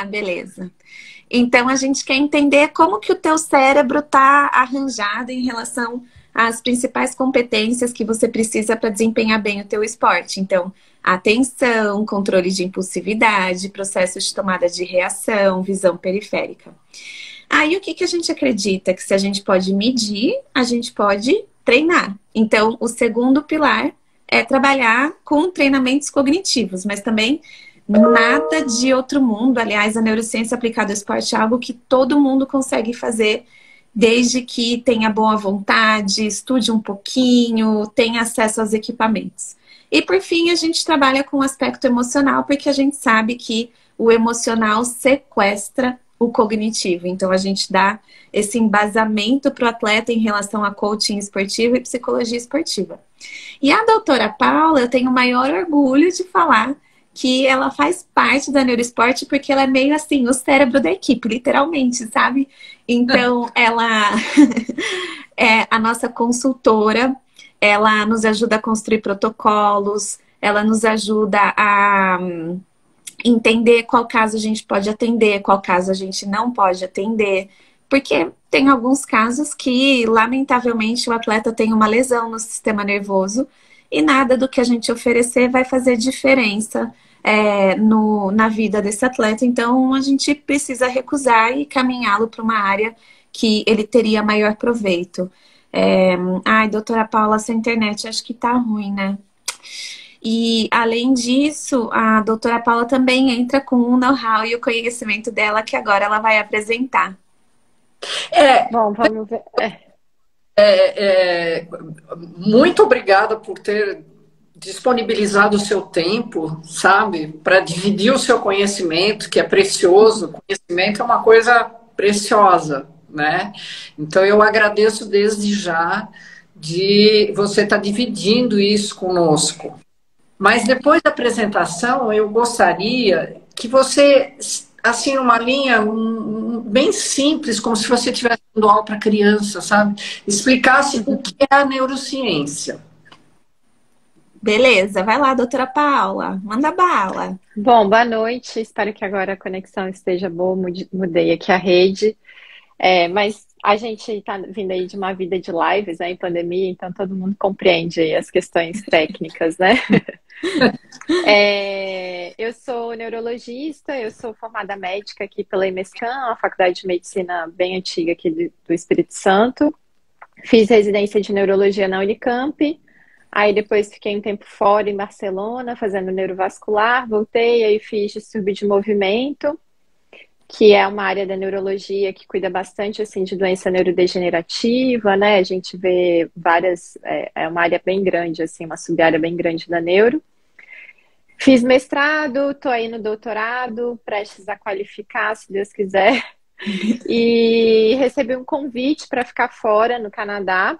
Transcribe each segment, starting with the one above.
Ah, beleza. Então, a gente quer entender como que o teu cérebro está arranjado em relação às principais competências que você precisa para desempenhar bem o teu esporte. Então, atenção, controle de impulsividade, processos de tomada de reação, visão periférica. Aí, o que que a gente acredita? Que se a gente pode medir, a gente pode treinar. Então, o segundo pilar é trabalhar com treinamentos cognitivos, mas também nada de outro mundo. Aliás, a neurociência aplicada ao esporte é algo que todo mundo consegue fazer, desde que tenha boa vontade, estude um pouquinho, tenha acesso aos equipamentos. E por fim, a gente trabalha com o aspecto emocional, porque a gente sabe que o emocional sequestra o cognitivo. Então, a gente dá esse embasamento para o atleta em relação a coaching esportivo e psicologia esportiva. E a doutora Paula, eu tenho o maior orgulho de falar que ela faz parte da Neuroesporte porque ela é meio assim, o cérebro da equipe, literalmente, sabe? Então, ela é a nossa consultora, ela nos ajuda a construir protocolos, ela nos ajuda a entender qual caso a gente pode atender, qual caso a gente não pode atender, porque tem alguns casos que, lamentavelmente, o atleta tem uma lesão no sistema nervoso e nada do que a gente oferecer vai fazer diferença na vida desse atleta. Então, a gente precisa recusar e caminhá-lo para uma área que ele teria maior proveito. Ai, doutora Paula, essa internet acho que tá ruim, né? E, além disso, a doutora Paula também entra com o know-how e o conhecimento dela, que agora ela vai apresentar. Bom, vamos ver. Muito obrigada por ter disponibilizado o seu tempo, sabe, para dividir o seu conhecimento, que é precioso. O conhecimento é uma coisa preciosa, né? Então, eu agradeço desde já de você estar dividindo isso conosco. Mas depois da apresentação, eu gostaria que você, assim, numa linha bem simples, como se você estivesse dando aula para criança, sabe? Explicasse o que é a neurociência. Beleza, vai lá, doutora Paula, manda bala. Bom, boa noite. Espero que agora a conexão esteja boa. Mudei aqui a rede. Mas a gente está vindo aí de uma vida de lives, né, em pandemia, então todo mundo compreende aí as questões técnicas, né? Eu sou neurologista, eu sou formada médica aqui pela EMESCAM, uma faculdade de medicina bem antiga aqui do Espírito Santo. Fiz residência de neurologia na Unicamp, aí depois fiquei um tempo fora em Barcelona, fazendo neurovascular, voltei, aí fiz distúrbio de movimento, que é uma área da neurologia que cuida bastante, assim, de doença neurodegenerativa, né? A gente vê várias, é uma área bem grande, assim, uma sub-área bem grande da neuro. Fiz mestrado, tô aí no doutorado, prestes a qualificar, se Deus quiser. E recebi um convite para ficar fora, no Canadá,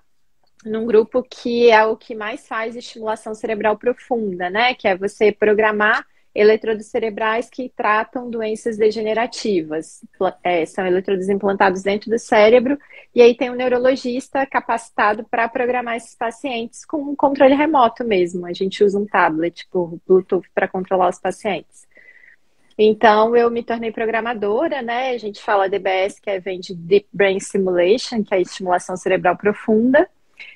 num grupo que é o que mais faz estimulação cerebral profunda, né? Que é você programar eletrodos cerebrais que tratam doenças degenerativas. São eletrodos implantados dentro do cérebro, e aí tem um neurologista capacitado para programar esses pacientes com um controle remoto mesmo. A gente usa um tablet por Bluetooth para controlar os pacientes. Então, eu me tornei programadora, né? A gente fala DBS, vem de Deep Brain Stimulation, que é a estimulação cerebral profunda.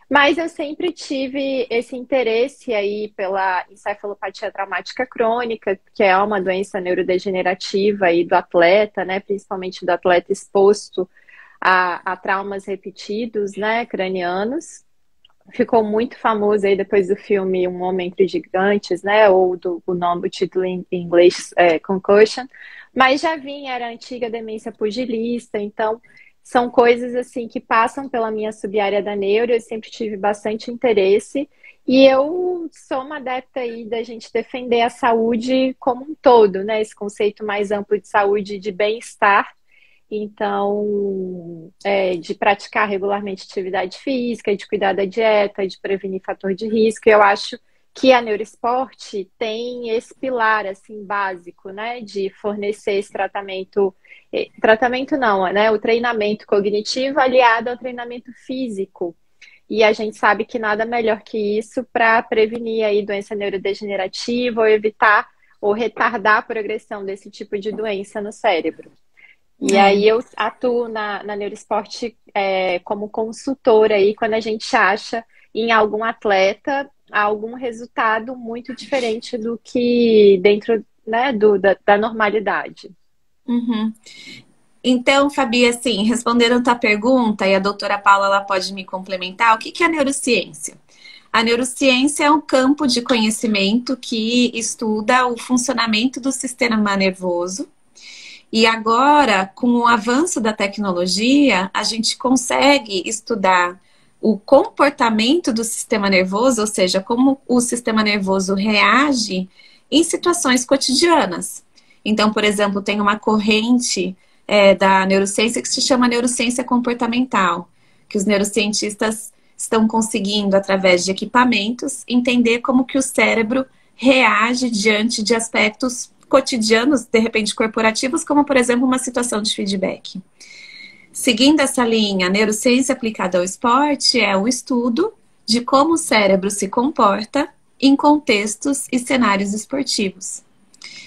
Mas eu sempre tive esse interesse aí pela encefalopatia traumática crônica, que é uma doença neurodegenerativa aí do atleta, né? Principalmente do atleta exposto a traumas repetidos, né? Cranianos. Ficou muito famoso aí depois do filme Um Homem entre Gigantes, né? Ou o título em inglês Concussion. Mas já vinha, era a antiga demência pugilista, então são coisas assim que passam pela minha sub-área da neuro, eu sempre tive bastante interesse e eu sou uma adepta aí da gente defender a saúde como um todo, né? Esse conceito mais amplo de saúde, de bem-estar, então de praticar regularmente atividade física, de cuidar da dieta, de prevenir fator de risco. Eu acho que a neuroesporte tem esse pilar assim básico, né? De fornecer esse tratamento não, né? O treinamento cognitivo aliado ao treinamento físico. E a gente sabe que nada melhor que isso para prevenir aí doença neurodegenerativa ou evitar ou retardar a progressão desse tipo de doença no cérebro. E aí eu atuo na Neuroesporte como consultora aí quando a gente acha em algum atleta algum resultado muito diferente do que dentro, né, da normalidade. Uhum. Então, Fabi, assim, respondendo a tua pergunta, e a doutora Paula ela pode me complementar, o que que é a neurociência? A neurociência é um campo de conhecimento que estuda o funcionamento do sistema nervoso. E agora, com o avanço da tecnologia, a gente consegue estudar o comportamento do sistema nervoso, ou seja, como o sistema nervoso reage em situações cotidianas. Então, por exemplo, tem uma corrente da neurociência que se chama neurociência comportamental, que os neurocientistas estão conseguindo, através de equipamentos, entender como que o cérebro reage diante de aspectos cotidianos, de repente corporativos, como, por exemplo, uma situação de feedback. Seguindo essa linha, a neurociência aplicada ao esporte é o estudo de como o cérebro se comporta em contextos e cenários esportivos.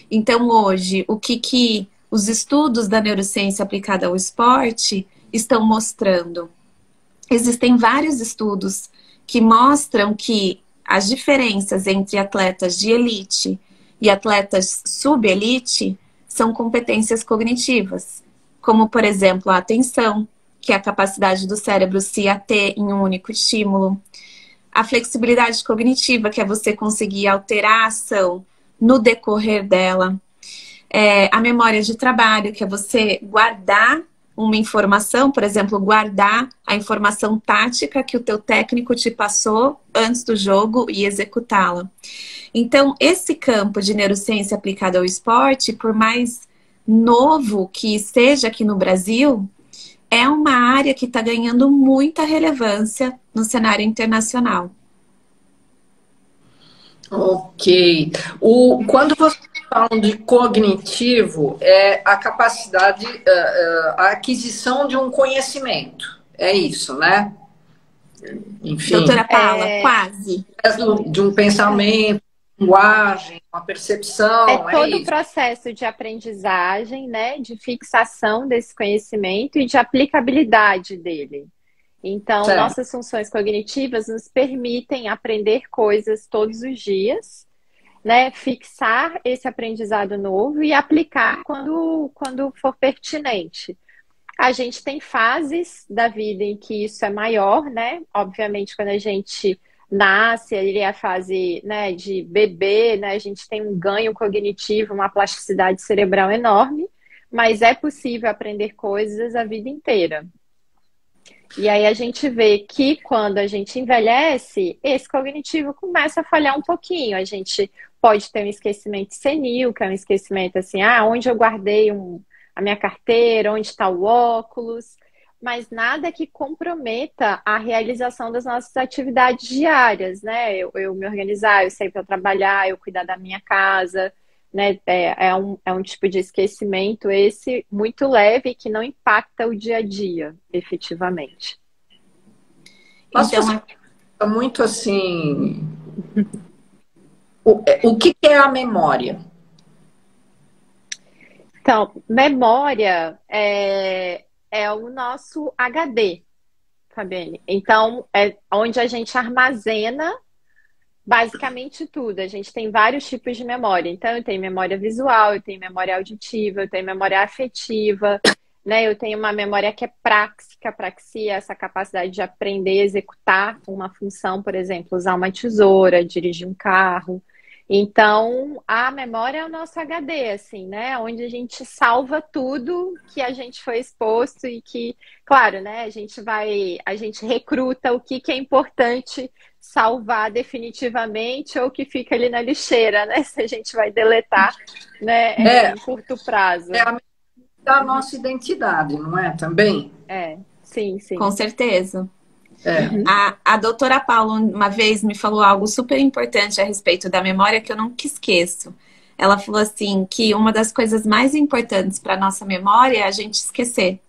Então, hoje, o que os estudos da neurociência aplicada ao esporte estão mostrando? Existem vários estudos que mostram que as diferenças entre atletas de elite e atletas sub-elite são competências cognitivas, como, por exemplo, a atenção, que é a capacidade do cérebro se ater em um único estímulo, a flexibilidade cognitiva, que é você conseguir alterar a ação no decorrer dela, a memória de trabalho, que é você guardar uma informação, por exemplo, guardar a informação tática que o teu técnico te passou antes do jogo e executá-la. Então, esse campo de neurociência aplicada ao esporte, por mais novo que seja aqui no Brasil, é uma área que está ganhando muita relevância no cenário internacional. Ok. Quando você fala de cognitivo, é a capacidade, a aquisição de um conhecimento. É isso, né? Enfim. Doutora Paula, quase. De um pensamento, linguagem, uma percepção. É todo o processo de aprendizagem, né? De fixação desse conhecimento e de aplicabilidade dele. Então, certo. Nossas funções cognitivas nos permitem aprender coisas todos os dias, né? Fixar esse aprendizado novo e aplicar quando for pertinente. A gente tem fases da vida em que isso é maior, né? Obviamente, quando a gente nasce, ele é a fase, né, de bebê, né? A gente tem um ganho cognitivo, uma plasticidade cerebral enorme, mas é possível aprender coisas a vida inteira. E aí a gente vê que quando a gente envelhece, esse cognitivo começa a falhar um pouquinho. A gente pode ter um esquecimento senil, que é um esquecimento assim, onde eu guardei a minha carteira, onde está o óculos, mas nada que comprometa a realização das nossas atividades diárias, né? Eu me organizar, eu sair para trabalhar, eu cuidar da minha casa, né? É um tipo de esquecimento esse muito leve que não impacta o dia a dia, efetivamente. Então, é muito assim... O que é a memória? Então, memória é o nosso HD, Fabiane. Então, é onde a gente armazena basicamente tudo. A gente tem vários tipos de memória. Então, eu tenho memória visual, eu tenho memória auditiva, eu tenho memória afetiva, né? Eu tenho uma memória que é práxica. Praxia é essa capacidade de aprender e executar uma função, por exemplo, usar uma tesoura, dirigir um carro. Então, a memória é o nosso HD, assim, né? Onde a gente salva tudo que a gente foi exposto e que, claro, né? A gente recruta o que é importante salvar definitivamente ou que fica ali na lixeira, né? Se a gente vai deletar, né? Em curto prazo. É a nossa identidade, não é? Também? Sim. Com certeza. A doutora Paula uma vez me falou algo super importante a respeito da memória que eu nunca esqueço. Ela falou assim que uma das coisas mais importantes para a nossa memória é a gente esquecer.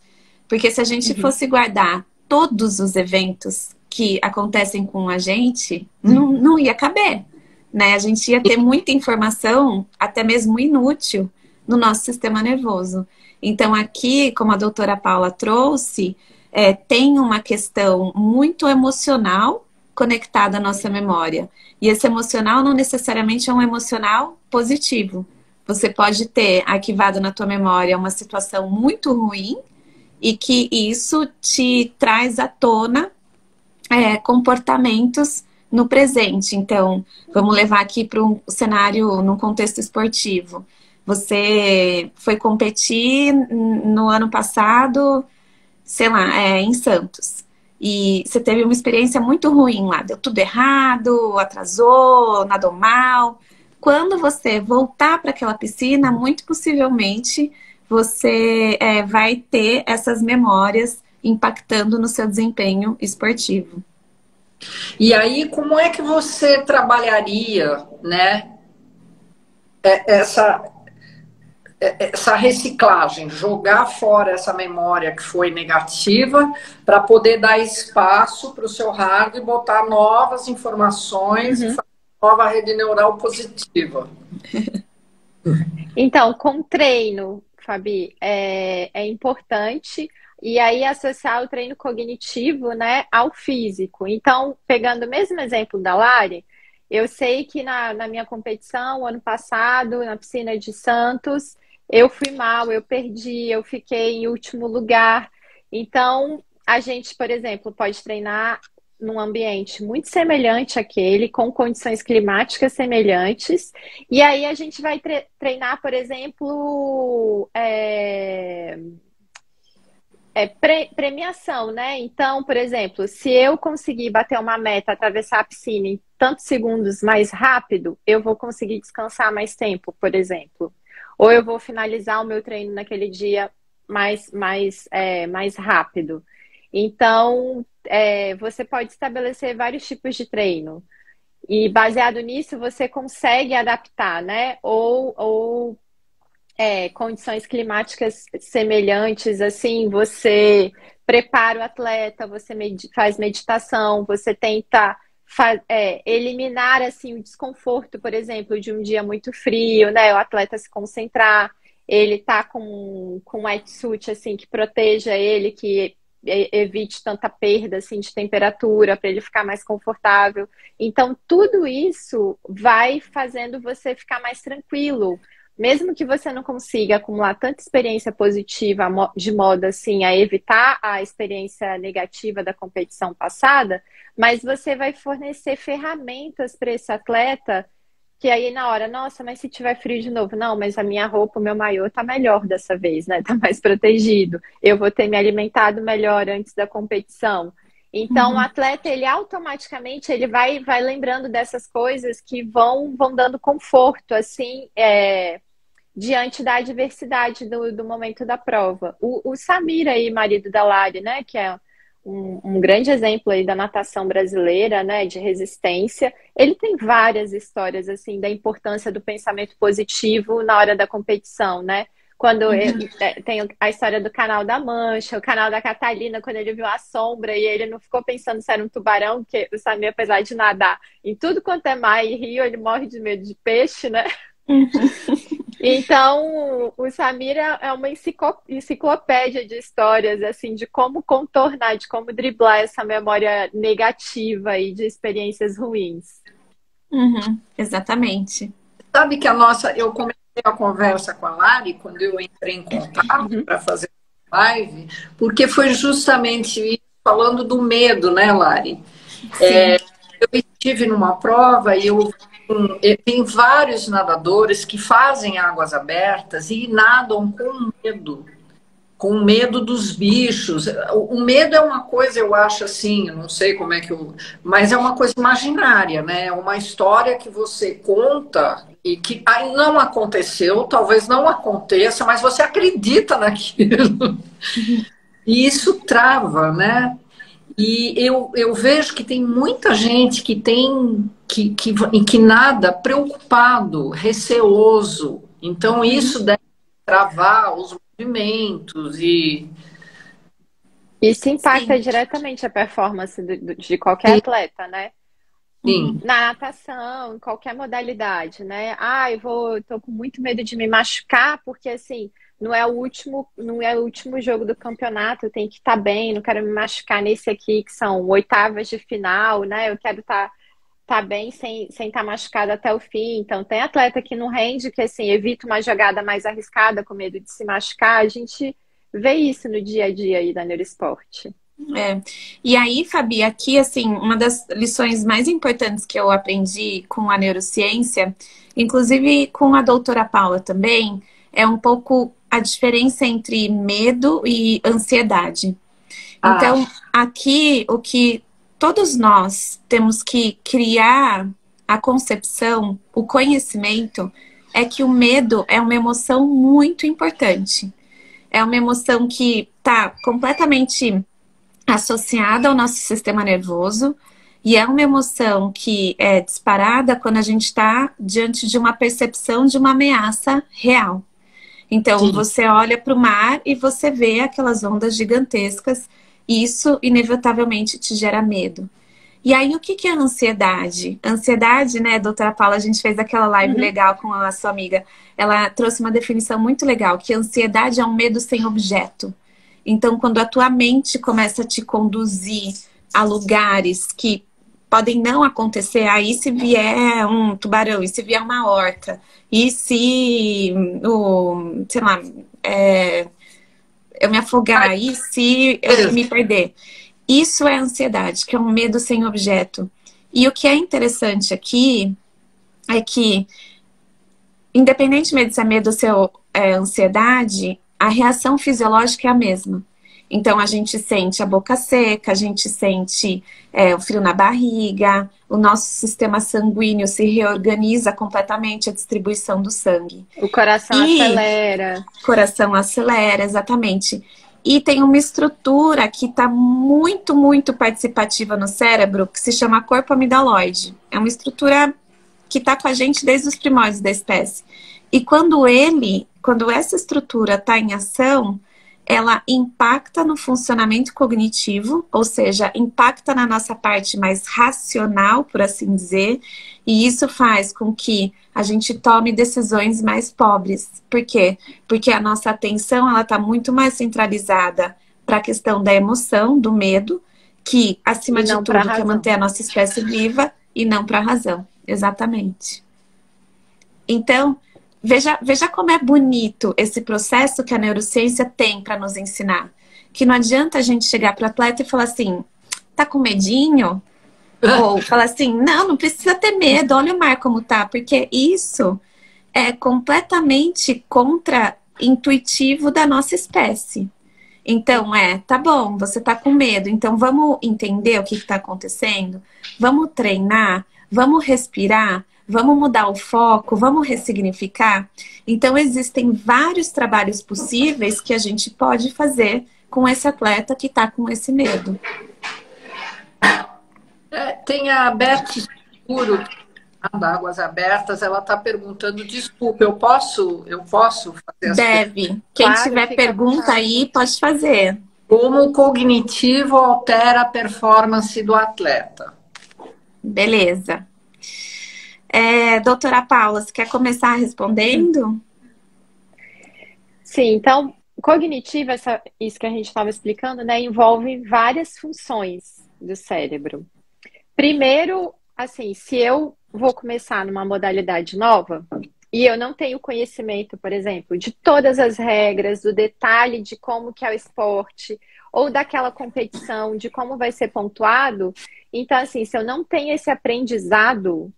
Porque se a gente fosse guardar todos os eventos que acontecem com a gente, não ia caber. né? A gente ia ter muita informação, até mesmo inútil, no nosso sistema nervoso. Então, aqui, como a doutora Paula trouxe, tem uma questão muito emocional conectada à nossa memória. E esse emocional não necessariamente é um emocional positivo. Você pode ter arquivado na tua memória uma situação muito ruim e que isso te traz à tona comportamentos no presente. Então, vamos levar aqui para um cenário, num contexto esportivo. Você foi competir no ano passado, sei lá, em Santos. E você teve uma experiência muito ruim lá. Deu tudo errado, atrasou, nadou mal. Quando você voltar para aquela piscina, muito possivelmente você vai ter essas memórias impactando no seu desempenho esportivo. E aí, como é que você trabalharia, né, essa reciclagem, jogar fora essa memória que foi negativa para poder dar espaço para o seu hard e botar novas informações e fazer nova rede neural positiva? Então, com treino, Fabi, é importante. E aí associar o treino cognitivo, né, ao físico. Então, pegando o mesmo exemplo da Lari, eu sei que na minha competição, ano passado, na piscina de Santos, eu fui mal, eu perdi, eu fiquei em último lugar. Então, a gente, por exemplo, pode treinar num ambiente muito semelhante àquele, com condições climáticas semelhantes. E aí a gente vai treinar, por exemplo, premiação, né? Então, por exemplo, se eu conseguir bater uma meta, atravessar a piscina em tantos segundos mais rápido, eu vou conseguir descansar mais tempo, por exemplo. Ou eu vou finalizar o meu treino naquele dia mais rápido. Então, você pode estabelecer vários tipos de treino. E baseado nisso, você consegue adaptar, né? Ou condições climáticas semelhantes, assim, você prepara o atleta, você faz meditação, você tenta eliminar, assim, o desconforto, por exemplo, de um dia muito frio, né? O atleta se concentrar, ele tá com um wetsuit, assim, que proteja ele, que evite tanta perda, assim, de temperatura, para ele ficar mais confortável. Então, tudo isso vai fazendo você ficar mais tranquilo. Mesmo que você não consiga acumular tanta experiência positiva de modo assim a evitar a experiência negativa da competição passada, mas você vai fornecer ferramentas para esse atleta que aí na hora, nossa, mas se tiver frio de novo, não, mas a minha roupa, o meu maiô tá melhor dessa vez, né? Tá mais protegido. Eu vou ter me alimentado melhor antes da competição. Então, o atleta, ele automaticamente ele vai lembrando dessas coisas que vão dando conforto, assim, diante da adversidade do momento da prova. O Samir aí, marido da Lari, né, que é um grande exemplo aí da natação brasileira, né, de resistência, ele tem várias histórias, assim, da importância do pensamento positivo na hora da competição, né? Quando tem a história do Canal da Mancha, o Canal da Catalina, quando ele viu a sombra e ele não ficou pensando se era um tubarão, porque o Samir, apesar de nadar em tudo quanto é mar e rio, ele morre de medo de peixe, né? Então, o Samir é uma enciclopédia de histórias, assim, de como contornar, de como driblar essa memória negativa e de experiências ruins. Exatamente. Sabe que eu comecei a conversa com a Lari quando eu entrei em contato para fazer a live, porque foi justamente isso, falando do medo, né, Lari? Eu estive numa prova e tem vários nadadores que fazem águas abertas e nadam com medo dos bichos. O medo é uma coisa, eu acho assim, eu não sei como é que mas é uma coisa imaginária, né? É uma história que você conta e que aí não aconteceu, talvez não aconteça, mas você acredita naquilo. E isso trava, né? E eu vejo que tem muita gente que nada preocupado, receoso. Então, isso deve travar os movimentos e... Isso impacta diretamente a performance de qualquer atleta, né? Sim. Na natação, em qualquer modalidade, né? Ah, tô com muito medo de me machucar, porque assim, não é o último jogo do campeonato, eu tenho que estar bem, não quero me machucar nesse aqui, que são oitavas de final, né? Eu quero tá bem sem estar machucado até o fim. Então, tem atleta que não rende, que assim, evita uma jogada mais arriscada com medo de se machucar. A gente vê isso no dia a dia aí da Neuroesporte. É. E aí, Fabi, aqui, assim, uma das lições mais importantes que eu aprendi com a neurociência, inclusive com a doutora Paula também, é um pouco a diferença entre medo e ansiedade. Ah, Então, aqui, o que todos nós temos que criar a concepção, o conhecimento, é que o medo é uma emoção muito importante. É uma emoção que está completamente associada ao nosso sistema nervoso e é uma emoção que é disparada quando a gente está diante de uma percepção de uma ameaça real. Então, sim. você olha para o mar e você vê aquelas ondas gigantescas e isso inevitavelmente te gera medo. E aí, o que que é ansiedade? Ansiedade, né, doutora Paula, a gente fez aquela live Uhum. legal com a sua amiga. Ela trouxe uma definição muito legal, que ansiedade é um medo sem objeto. Então, quando a tua mente começa a te conduzir a lugares que podem não acontecer, aí se vier um tubarão, e se vier uma orca, e se, sei lá, eu me afogar, e se eu me perder. Isso é ansiedade, que é um medo sem objeto. E o que é interessante aqui é que, independentemente se é medo ou se é ansiedade, a reação fisiológica é a mesma. Então, a gente sente a boca seca, a gente sente o frio na barriga, o nosso sistema sanguíneo se reorganiza completamente a distribuição do sangue. O coração E acelera. coração acelera, exatamente. E tem uma estrutura que está muito, muito participativa no cérebro, que se chama corpo amidaloide. É uma estrutura que está com a gente desde os primórdios da espécie. E quando essa estrutura está em ação, ela impacta no funcionamento cognitivo, ou seja, impacta na nossa parte mais racional, por assim dizer, e isso faz com que a gente tome decisões mais pobres. Por quê? Porque a nossa atenção ela está muito mais centralizada para a questão da emoção, do medo, que, acima E de não para a tudo, quer razão. manter a nossa espécie viva e não para a razão. Exatamente. Então, veja como é bonito esse processo que a neurociência tem para nos ensinar. Que não adianta a gente chegar para o atleta e falar assim, tá com medinho? Ou falar assim, não precisa ter medo, olha o mar como tá, porque isso é completamente contra-intuitivo da nossa espécie. Então, tá bom, você tá com medo, então vamos entender o que está acontecendo, vamos treinar, vamos respirar, vamos mudar o foco, vamos ressignificar. Então, existem vários trabalhos possíveis que a gente pode fazer com esse atleta que está com esse medo. Tem a Beth Seguro, da Águas Abertas, ela está perguntando, desculpa, eu posso fazer as perguntas? Deve. Quem Claro, tiver fica à pergunta vontade. aí, pode fazer. Como o cognitivo altera a performance do atleta? Beleza. Doutora Paula, você quer começar respondendo? Sim, então, cognitivo, isso que a gente estava explicando, né, envolve várias funções do cérebro. Primeiro, assim, se eu vou começar numa modalidade nova e eu não tenho conhecimento, por exemplo, de todas as regras, do detalhe de como que é o esporte ou daquela competição, de como vai ser pontuado, então, assim, se eu não tenho esse aprendizado,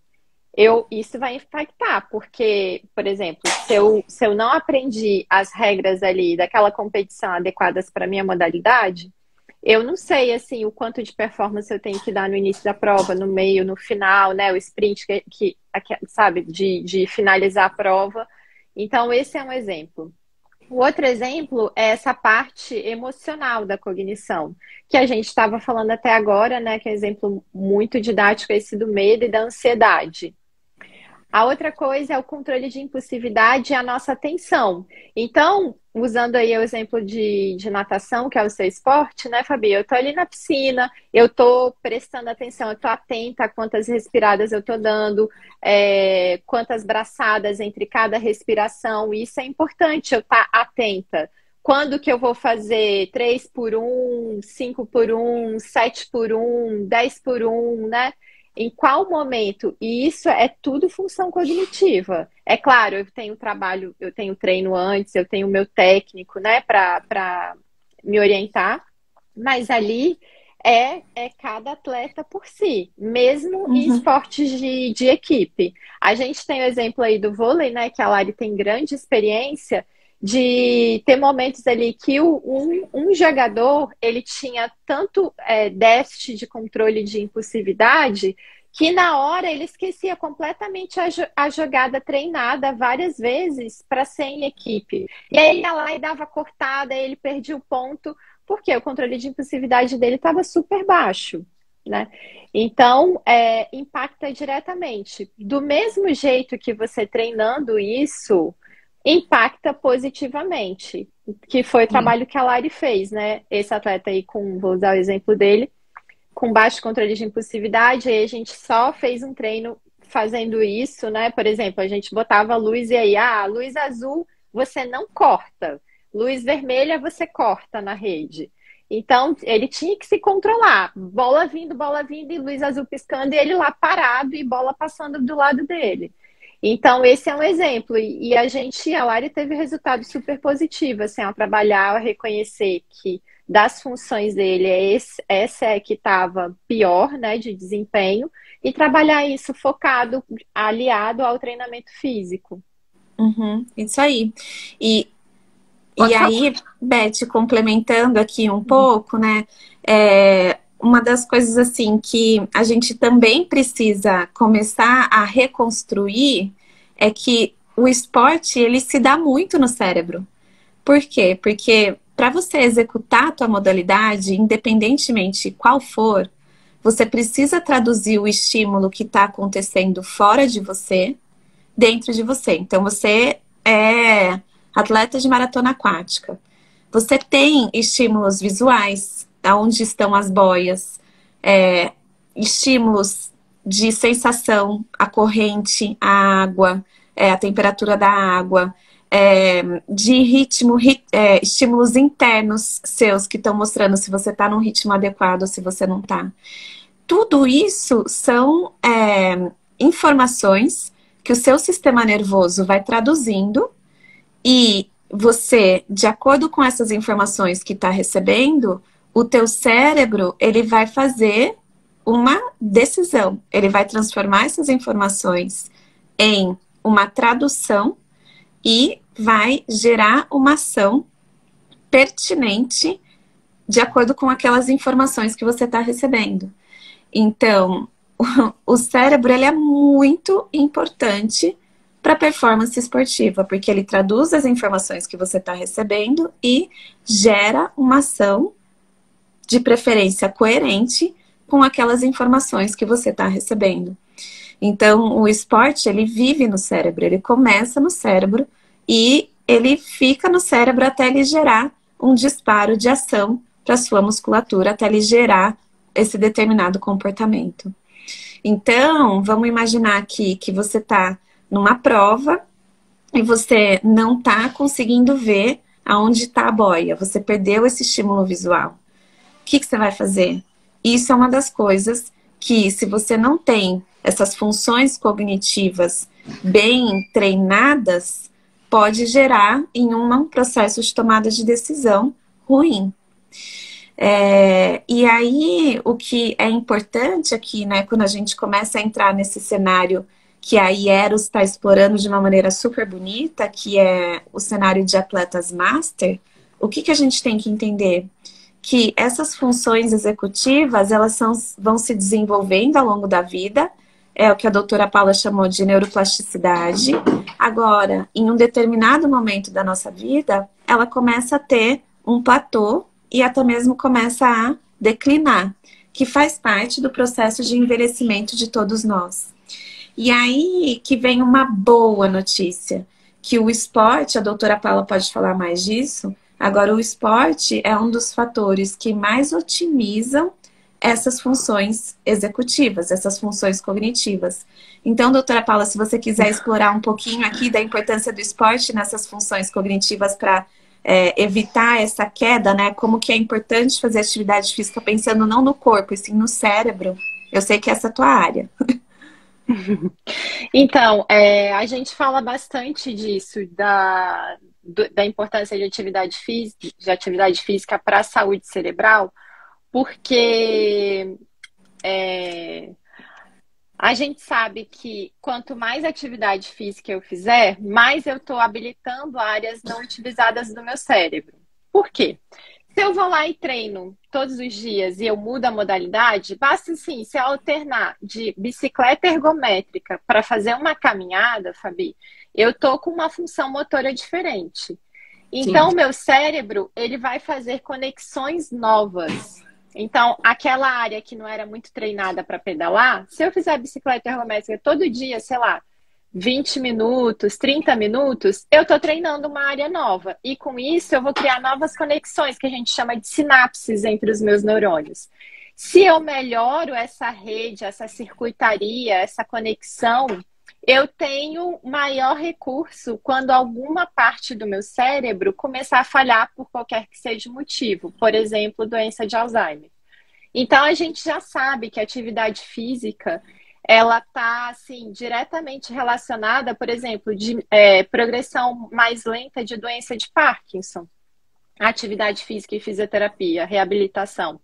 isso vai impactar, porque, por exemplo, se eu não aprendi as regras ali daquela competição adequadas para minha modalidade, eu não sei, assim, o quanto de performance eu tenho que dar no início da prova, no meio, no final, né? O sprint, sabe, de finalizar a prova. Então, esse é um exemplo. O outro exemplo é essa parte emocional da cognição, que a gente estava falando até agora, né? Que é um exemplo muito didático, esse do medo e da ansiedade. A outra coisa é o controle de impulsividade e a nossa atenção. Então, usando aí o exemplo de natação, que é o seu esporte, né, Fabi? Eu tô ali na piscina, eu tô prestando atenção, eu tô atenta a quantas respiradas eu tô dando, quantas braçadas entre cada respiração. Isso é importante, eu estar atenta. Quando que eu vou fazer 3 por 1, 5 por 1, 7 por 1, 10 por 1, né? Em qual momento? E isso é tudo função cognitiva. É claro, eu tenho trabalho, eu tenho treino antes, eu tenho o meu técnico, né, para me orientar, mas ali é cada atleta por si, mesmo em esportes de equipe. A gente tem o exemplo aí do vôlei, né, que a Lari tem grande experiência de ter momentos ali que um jogador ele tinha tanto déficit de controle de impulsividade que na hora ele esquecia completamente a jogada treinada várias vezes para ser em equipe. E aí ele ia lá e dava cortada, aí ele perdia o ponto, porque o controle de impulsividade dele estava super baixo, né? Então, impacta diretamente. Do mesmo jeito que você treinando isso impacta positivamente, que foi o trabalho que a Lari fez, né? Esse atleta aí, vou usar o exemplo dele, com baixo controle de impulsividade, aí a gente só fez um treino fazendo isso, né? Por exemplo, a gente botava a luz e aí, luz azul você não corta, luz vermelha você corta na rede. Então, ele tinha que se controlar, bola vindo e luz azul piscando, e ele lá parado e bola passando do lado dele. Então, esse é um exemplo. E a Lari teve resultado super positivo, assim, ao trabalhar, ao reconhecer que das funções dele, essa é que estava pior, né, de desempenho, e trabalhar isso focado, aliado ao treinamento físico. Isso aí. E aí, Beth, complementando aqui um pouco, né, uma das coisas assim que a gente também precisa começar a reconstruir é que o esporte, ele se dá muito no cérebro. Por quê? Porque para você executar a tua modalidade, independentemente qual for, você precisa traduzir o estímulo que está acontecendo fora de você, dentro de você. Então, você é atleta de maratona aquática. Você tem estímulos visuais, aonde estão as boias, estímulos de sensação, a corrente, a água, a temperatura da água, de ritmo, estímulos internos seus que estão mostrando se você está num ritmo adequado ou se você não está. Tudo isso são informações que o seu sistema nervoso vai traduzindo e você, de acordo com essas informações que está recebendo, o teu cérebro, ele vai fazer uma decisão. Ele vai transformar essas informações em uma tradução e vai gerar uma ação pertinente de acordo com aquelas informações que você está recebendo. Então, o cérebro, ele é muito importante para a performance esportiva, porque ele traduz as informações que você está recebendo e gera uma ação de preferência coerente com aquelas informações que você está recebendo. Então, o esporte, ele vive no cérebro, ele começa no cérebro e ele fica no cérebro até ele gerar um disparo de ação para a sua musculatura, até ele gerar esse determinado comportamento. Então, vamos imaginar aqui que você está numa prova e você não está conseguindo ver aonde está a boia, você perdeu esse estímulo visual. O que você vai fazer? Isso é uma das coisas que, se você não tem essas funções cognitivas bem treinadas, pode gerar em um processo de tomada de decisão ruim. E aí, o que é importante aqui, né, quando a gente começa a entrar nesse cenário que a Hieros está explorando de uma maneira super bonita, que é o cenário de atletas master, o que a gente tem que entender? Que essas funções executivas, elas vão se desenvolvendo ao longo da vida, é o que a doutora Paula chamou de neuroplasticidade. Agora, em um determinado momento da nossa vida, ela começa a ter um platô e até mesmo começa a declinar, que faz parte do processo de envelhecimento de todos nós. E aí que vem uma boa notícia, que o esporte, a doutora Paula pode falar mais disso, agora o esporte é um dos fatores que mais otimizam essas funções executivas, essas funções cognitivas. Então, doutora Paula, se você quiser explorar um pouquinho aqui da importância do esporte nessas funções cognitivas para evitar essa queda, né? Como que é importante fazer atividade física pensando não no corpo, e sim no cérebro. Eu sei que essa é a tua área. Então, a gente fala bastante disso, da importância de atividade física para a saúde cerebral, porque a gente sabe que quanto mais atividade física eu fizer, mais eu estou habilitando áreas não utilizadas do meu cérebro. Por quê? Se eu vou lá e treino todos os dias e eu mudo a modalidade, basta assim, se eu alternar de bicicleta ergométrica para fazer uma caminhada, Fabi, eu tô com uma função motora diferente. Então, o meu cérebro, ele vai fazer conexões novas. Então, aquela área que não era muito treinada para pedalar, se eu fizer bicicleta ergométrica todo dia, sei lá, 20 minutos, 30 minutos, eu estou treinando uma área nova. E com isso eu vou criar novas conexões, que a gente chama de sinapses entre os meus neurônios. Se eu melhoro essa rede, essa circuitaria, essa conexão, eu tenho maior recurso quando alguma parte do meu cérebro começar a falhar por qualquer que seja o motivo. Por exemplo, doença de Alzheimer. Então, a gente já sabe que a atividade física ela está assim, diretamente relacionada, por exemplo, de progressão mais lenta de doença de Parkinson, atividade física e fisioterapia, reabilitação.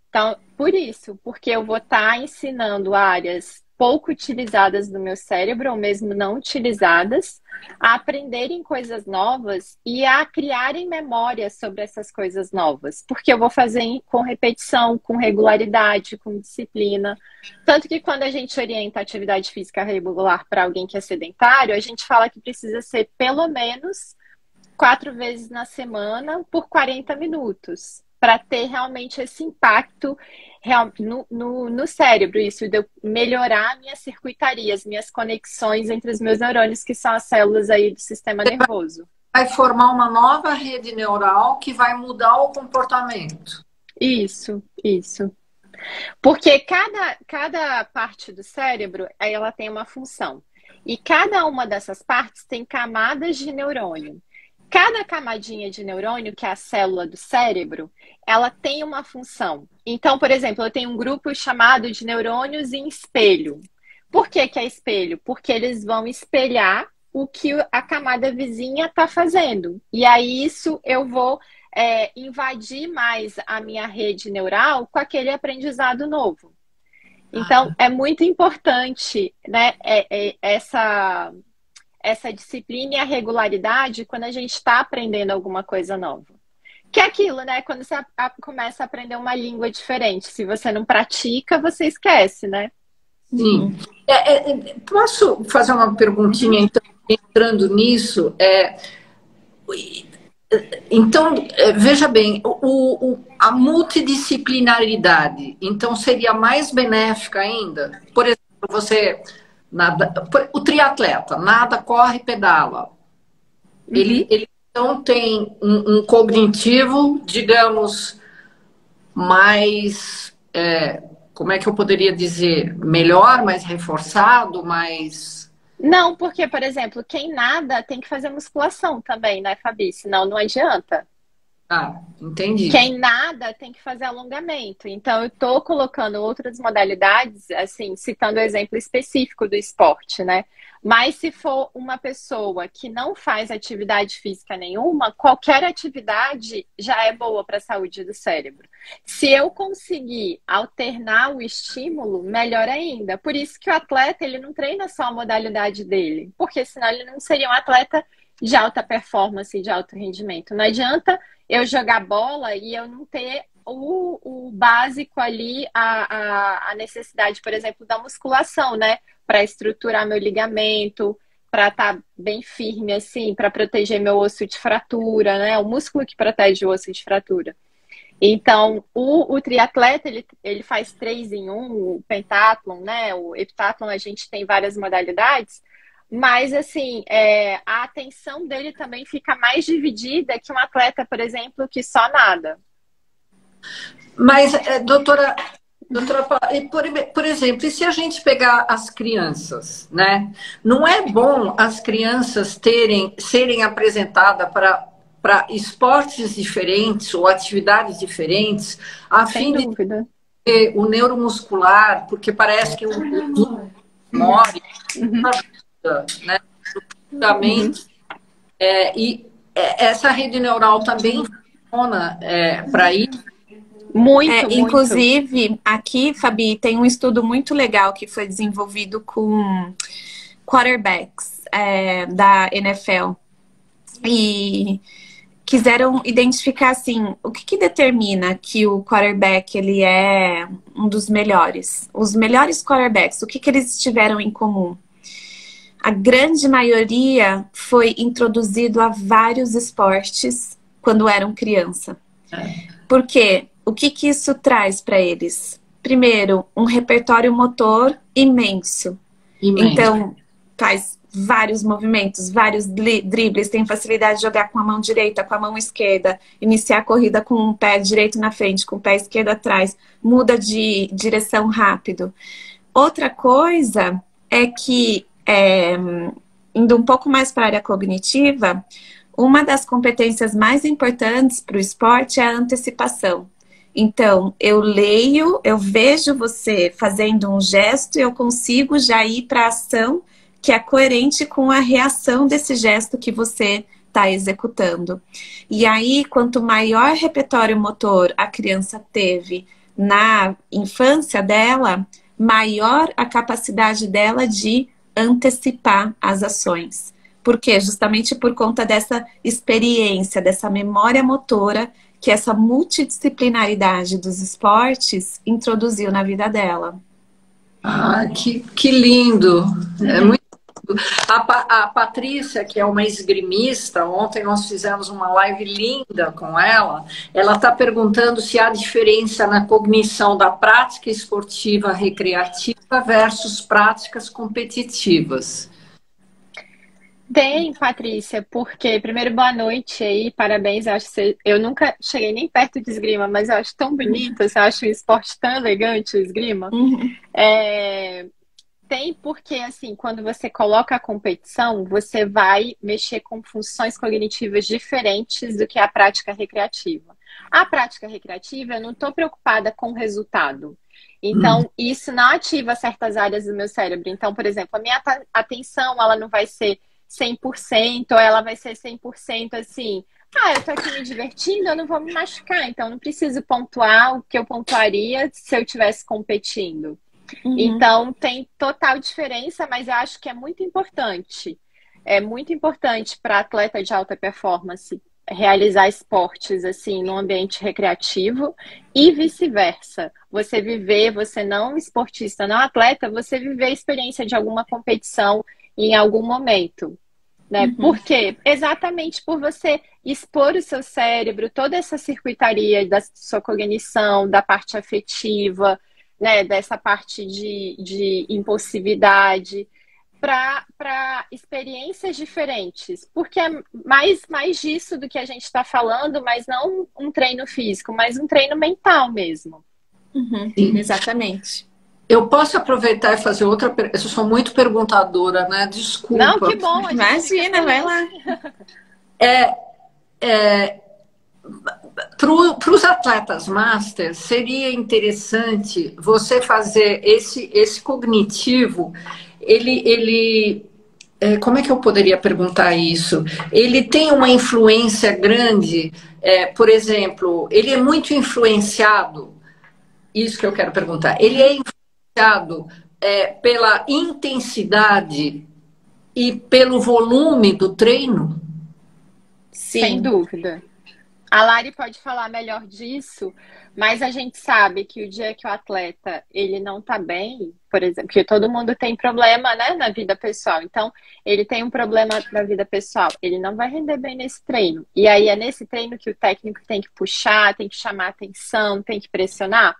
Então, por isso, porque eu vou estar ensinando áreas pouco utilizadas do meu cérebro, ou mesmo não utilizadas, a aprenderem coisas novas e a criarem memórias sobre essas coisas novas. Porque eu vou fazer com repetição, com regularidade, com disciplina. Tanto que quando a gente orienta a atividade física regular para alguém que é sedentário, a gente fala que precisa ser pelo menos 4 vezes na semana por 40 minutos. Para ter realmente esse impacto no cérebro, isso de eu melhorar minhas circuitarias, minhas conexões entre os meus neurônios, que são as células aí do sistema nervoso. Vai formar uma nova rede neural que vai mudar o comportamento. Isso. Porque cada parte do cérebro, ela tem uma função. E cada uma dessas partes tem camadas de neurônio. Cada camadinha de neurônio, que é a célula do cérebro, ela tem uma função. Então, por exemplo, eu tenho um grupo chamado de neurônios em espelho. Por que é espelho? Porque eles vão espelhar o que a camada vizinha está fazendo. E aí, isso eu vou invadir mais a minha rede neural com aquele aprendizado novo. Então, é muito importante, né, essa disciplina e a regularidade quando a gente está aprendendo alguma coisa nova. Que é aquilo, né? Quando você começa a aprender uma língua diferente. Se você não pratica, você esquece, né? Sim. Posso fazer uma perguntinha, então, entrando nisso? Então, veja bem, a multidisciplinaridade, então, seria mais benéfica ainda? Por exemplo, o triatleta nada, corre, pedala. Ele então tem um cognitivo, digamos, mais, como é que eu poderia dizer, melhor, mais reforçado, mais... Não, porque, por exemplo, quem nada tem que fazer musculação também, né, Fabi? Senão não adianta. Ah, entendi. Quem nada tem que fazer alongamento. Então, eu estou colocando outras modalidades, assim, citando o exemplo específico do esporte, né? Mas se for uma pessoa que não faz atividade física nenhuma, qualquer atividade já é boa para a saúde do cérebro. Se eu conseguir alternar o estímulo, melhor ainda. Por isso que o atleta, ele não treina só a modalidade dele, porque senão ele não seria um atleta de alta performance, de alto rendimento. Não adianta eu jogar bola e eu não ter o básico ali, a necessidade, por exemplo, da musculação, né? Para estruturar meu ligamento, para estar bem firme, assim, para proteger meu osso de fratura, né? O músculo que protege o osso de fratura. Então, o triatleta, ele faz 3 em 1, o pentathlon, né? O heptathlon, a gente tem várias modalidades, mas, assim, a atenção dele também fica mais dividida que um atleta, por exemplo, que só nada. Mas, doutora, por exemplo, e se a gente pegar as crianças, né? Não é bom as crianças serem apresentadas para esportes diferentes ou atividades diferentes, a Sem fim de dúvida. ter o neuromuscular, porque parece que o memória ajuda, né? Justamente. E essa rede neural também funciona para isso. Muito, muito. Inclusive, aqui, Fabi, tem um estudo muito legal que foi desenvolvido com quarterbacks da NFL. E quiseram identificar, assim, o que determina que o quarterback ele é um dos melhores. Os melhores quarterbacks, o que eles tiveram em comum? A grande maioria foi introduzido a vários esportes quando eram criança. Por quê? O que isso traz para eles? Primeiro, um repertório motor imenso. Então, faz vários movimentos, vários dribles, tem facilidade de jogar com a mão direita, com a mão esquerda, iniciar a corrida com o pé direito na frente, com o pé esquerdo atrás, muda de direção rápido. Outra coisa é que, indo um pouco mais para a área cognitiva, uma das competências mais importantes para o esporte é a antecipação. Então, eu leio, eu vejo você fazendo um gesto e eu consigo já ir para a ação que é coerente com a reação desse gesto que você está executando. E aí, quanto maior repertório motor a criança teve na infância dela, maior a capacidade dela de antecipar as ações. Por quê? Justamente por conta dessa experiência, dessa memória motora que essa multidisciplinaridade dos esportes introduziu na vida dela. Ah, que lindo! É muito lindo. A Patrícia, que é uma esgrimista, ontem nós fizemos uma live linda com ela. Ela está perguntando se há diferença na cognição da prática esportiva recreativa versus práticas competitivas. Tem, Patrícia, porque, primeiro, boa noite aí, parabéns. Eu nunca cheguei nem perto de esgrima, mas eu acho tão bonito, eu acho um esporte tão elegante, o esgrima. Tem porque, assim, quando você coloca a competição, você vai mexer com funções cognitivas diferentes do que a prática recreativa. A prática recreativa, eu não estou preocupada com o resultado. Então, isso não ativa certas áreas do meu cérebro. Então, por exemplo, a minha atenção, ela não vai ser 100%, ou ela vai ser 100% assim, eu tô aqui me divertindo, eu não vou me machucar, então não preciso pontuar o que eu pontuaria se eu estivesse competindo. Então tem total diferença, mas eu acho que é muito importante. É muito importante para atleta de alta performance realizar esportes assim no ambiente recreativo e vice-versa. Você viver, você não esportista, não atleta, você viver a experiência de alguma competição em algum momento, né? Por quê? Exatamente por você expor o seu cérebro, toda essa circuitaria da sua cognição, da parte afetiva, né? Dessa parte de impulsividade, para experiências diferentes. Porque é mais disso do que a gente está falando, mas não um treino físico, mas um treino mental mesmo. Exatamente. Eu posso aproveitar e fazer outra pergunta? Eu sou muito perguntadora, né? Desculpa. Não, que bom. Imagina, vai lá. Para os atletas master, seria interessante você fazer esse cognitivo, como é que eu poderia perguntar isso? Ele tem uma influência grande, por exemplo, ele é muito influenciado, isso que eu quero perguntar, ele é influenciado pela intensidade e pelo volume do treino? Sim. Sem dúvida. A Lari pode falar melhor disso, mas a gente sabe que o dia que o atleta ele não tá bem, por exemplo, que todo mundo tem problema, né, na vida pessoal. Então, ele tem um problema na vida pessoal, ele não vai render bem nesse treino. E aí é nesse treino que o técnico tem que puxar, tem que chamar atenção, tem que pressionar?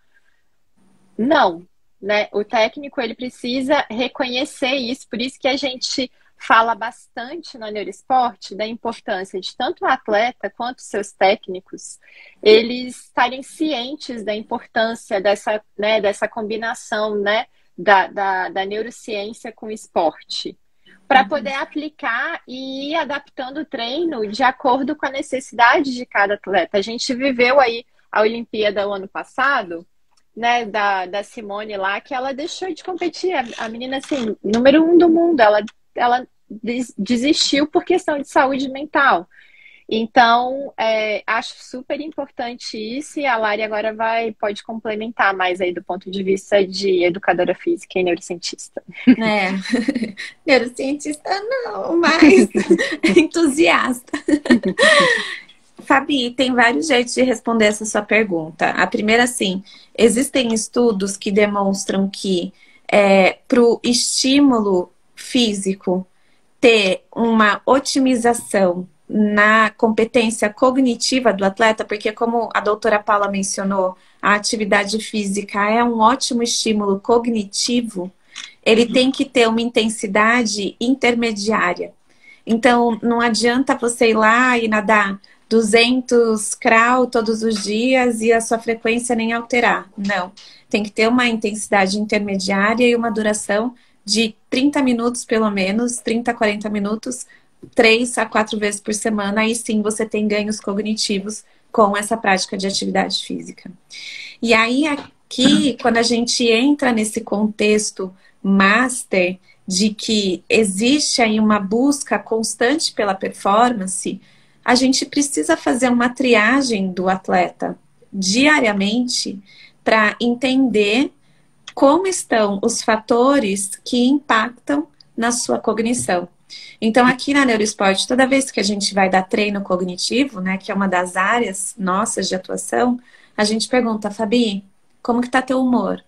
Não, né? O técnico ele precisa reconhecer isso, por isso que a gente fala bastante no Neuroesporte da importância de tanto o atleta quanto os seus técnicos eles estarem cientes da importância dessa, né, dessa combinação, né, da neurociência com o esporte, para poder aplicar e ir adaptando o treino de acordo com a necessidade de cada atleta. A gente viveu aí a Olimpíada o ano passado, né, da Simone lá, que ela deixou de competir. A menina, assim, número 1 do mundo, ela desistiu por questão de saúde mental. Então, acho super importante isso, e a Lari agora pode complementar mais aí do ponto de vista de educadora física e neurocientista. Neurocientista não, mas entusiasta. Fabi, tem vários jeitos de responder essa sua pergunta. A primeira, assim, existem estudos que demonstram que para o estímulo físico ter uma otimização na competência cognitiva do atleta, porque como a doutora Paula mencionou, a atividade física é um ótimo estímulo cognitivo, ele tem que ter uma intensidade intermediária. Então, não adianta você ir lá e nadar 200 crawl todos os dias e a sua frequência nem alterar. Não. Tem que ter uma intensidade intermediária e uma duração de 30 minutos, pelo menos, 30 a 40 minutos, 3 a 4 vezes por semana. Aí sim você tem ganhos cognitivos com essa prática de atividade física. E aí aqui, quando a gente entra nesse contexto master de que existe aí uma busca constante pela performance, a gente precisa fazer uma triagem do atleta diariamente para entender como estão os fatores que impactam na sua cognição. Então, aqui na Neuroesporte, toda vez que a gente vai dar treino cognitivo, né, que é uma das áreas nossas de atuação, a gente pergunta, Fabi, como que tá teu humor?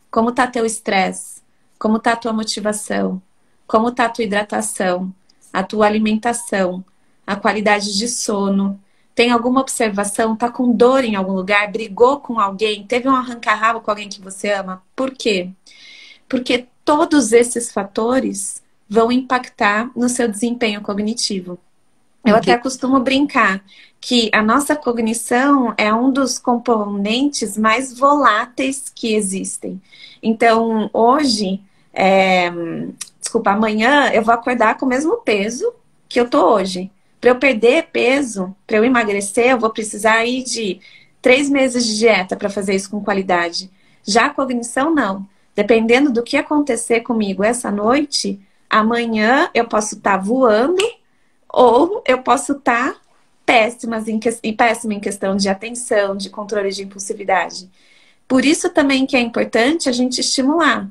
Como tá teu estresse? Como tá a tua motivação? Como tá a tua hidratação? A tua alimentação? A qualidade de sono? Tem alguma observação? Tá com dor em algum lugar? Brigou com alguém? Teve um arranca-rabo com alguém que você ama? Por quê? Porque todos esses fatores vão impactar no seu desempenho cognitivo. Eu até costumo brincar que a nossa cognição é um dos componentes mais voláteis que existem. Então, hoje, amanhã eu vou acordar com o mesmo peso que eu tô hoje. Para eu perder peso, para eu emagrecer, eu vou precisar aí de 3 meses de dieta para fazer isso com qualidade. Já a cognição, não. Dependendo do que acontecer comigo essa noite, amanhã eu posso estar voando ou eu posso estar péssima em questão de atenção, de controle de impulsividade. Por isso também que é importante a gente estimular.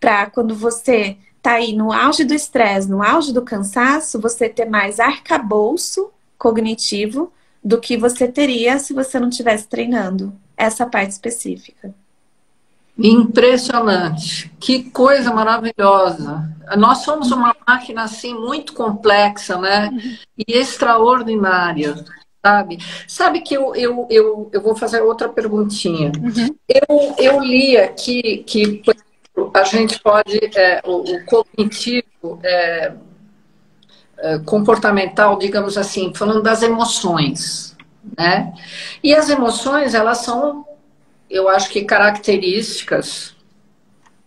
Para quando você tá aí no auge do estresse, no auge do cansaço, você ter mais arcabouço cognitivo do que você teria se você não estivesse treinando essa parte específica. Impressionante. Que coisa maravilhosa. Nós somos uma máquina, assim, muito complexa, né? E extraordinária, sabe? Sabe que eu vou fazer outra perguntinha. Eu li aqui que a gente pode, o cognitivo, comportamental, digamos assim, falando das emoções, né? E as emoções, elas são, eu acho que características,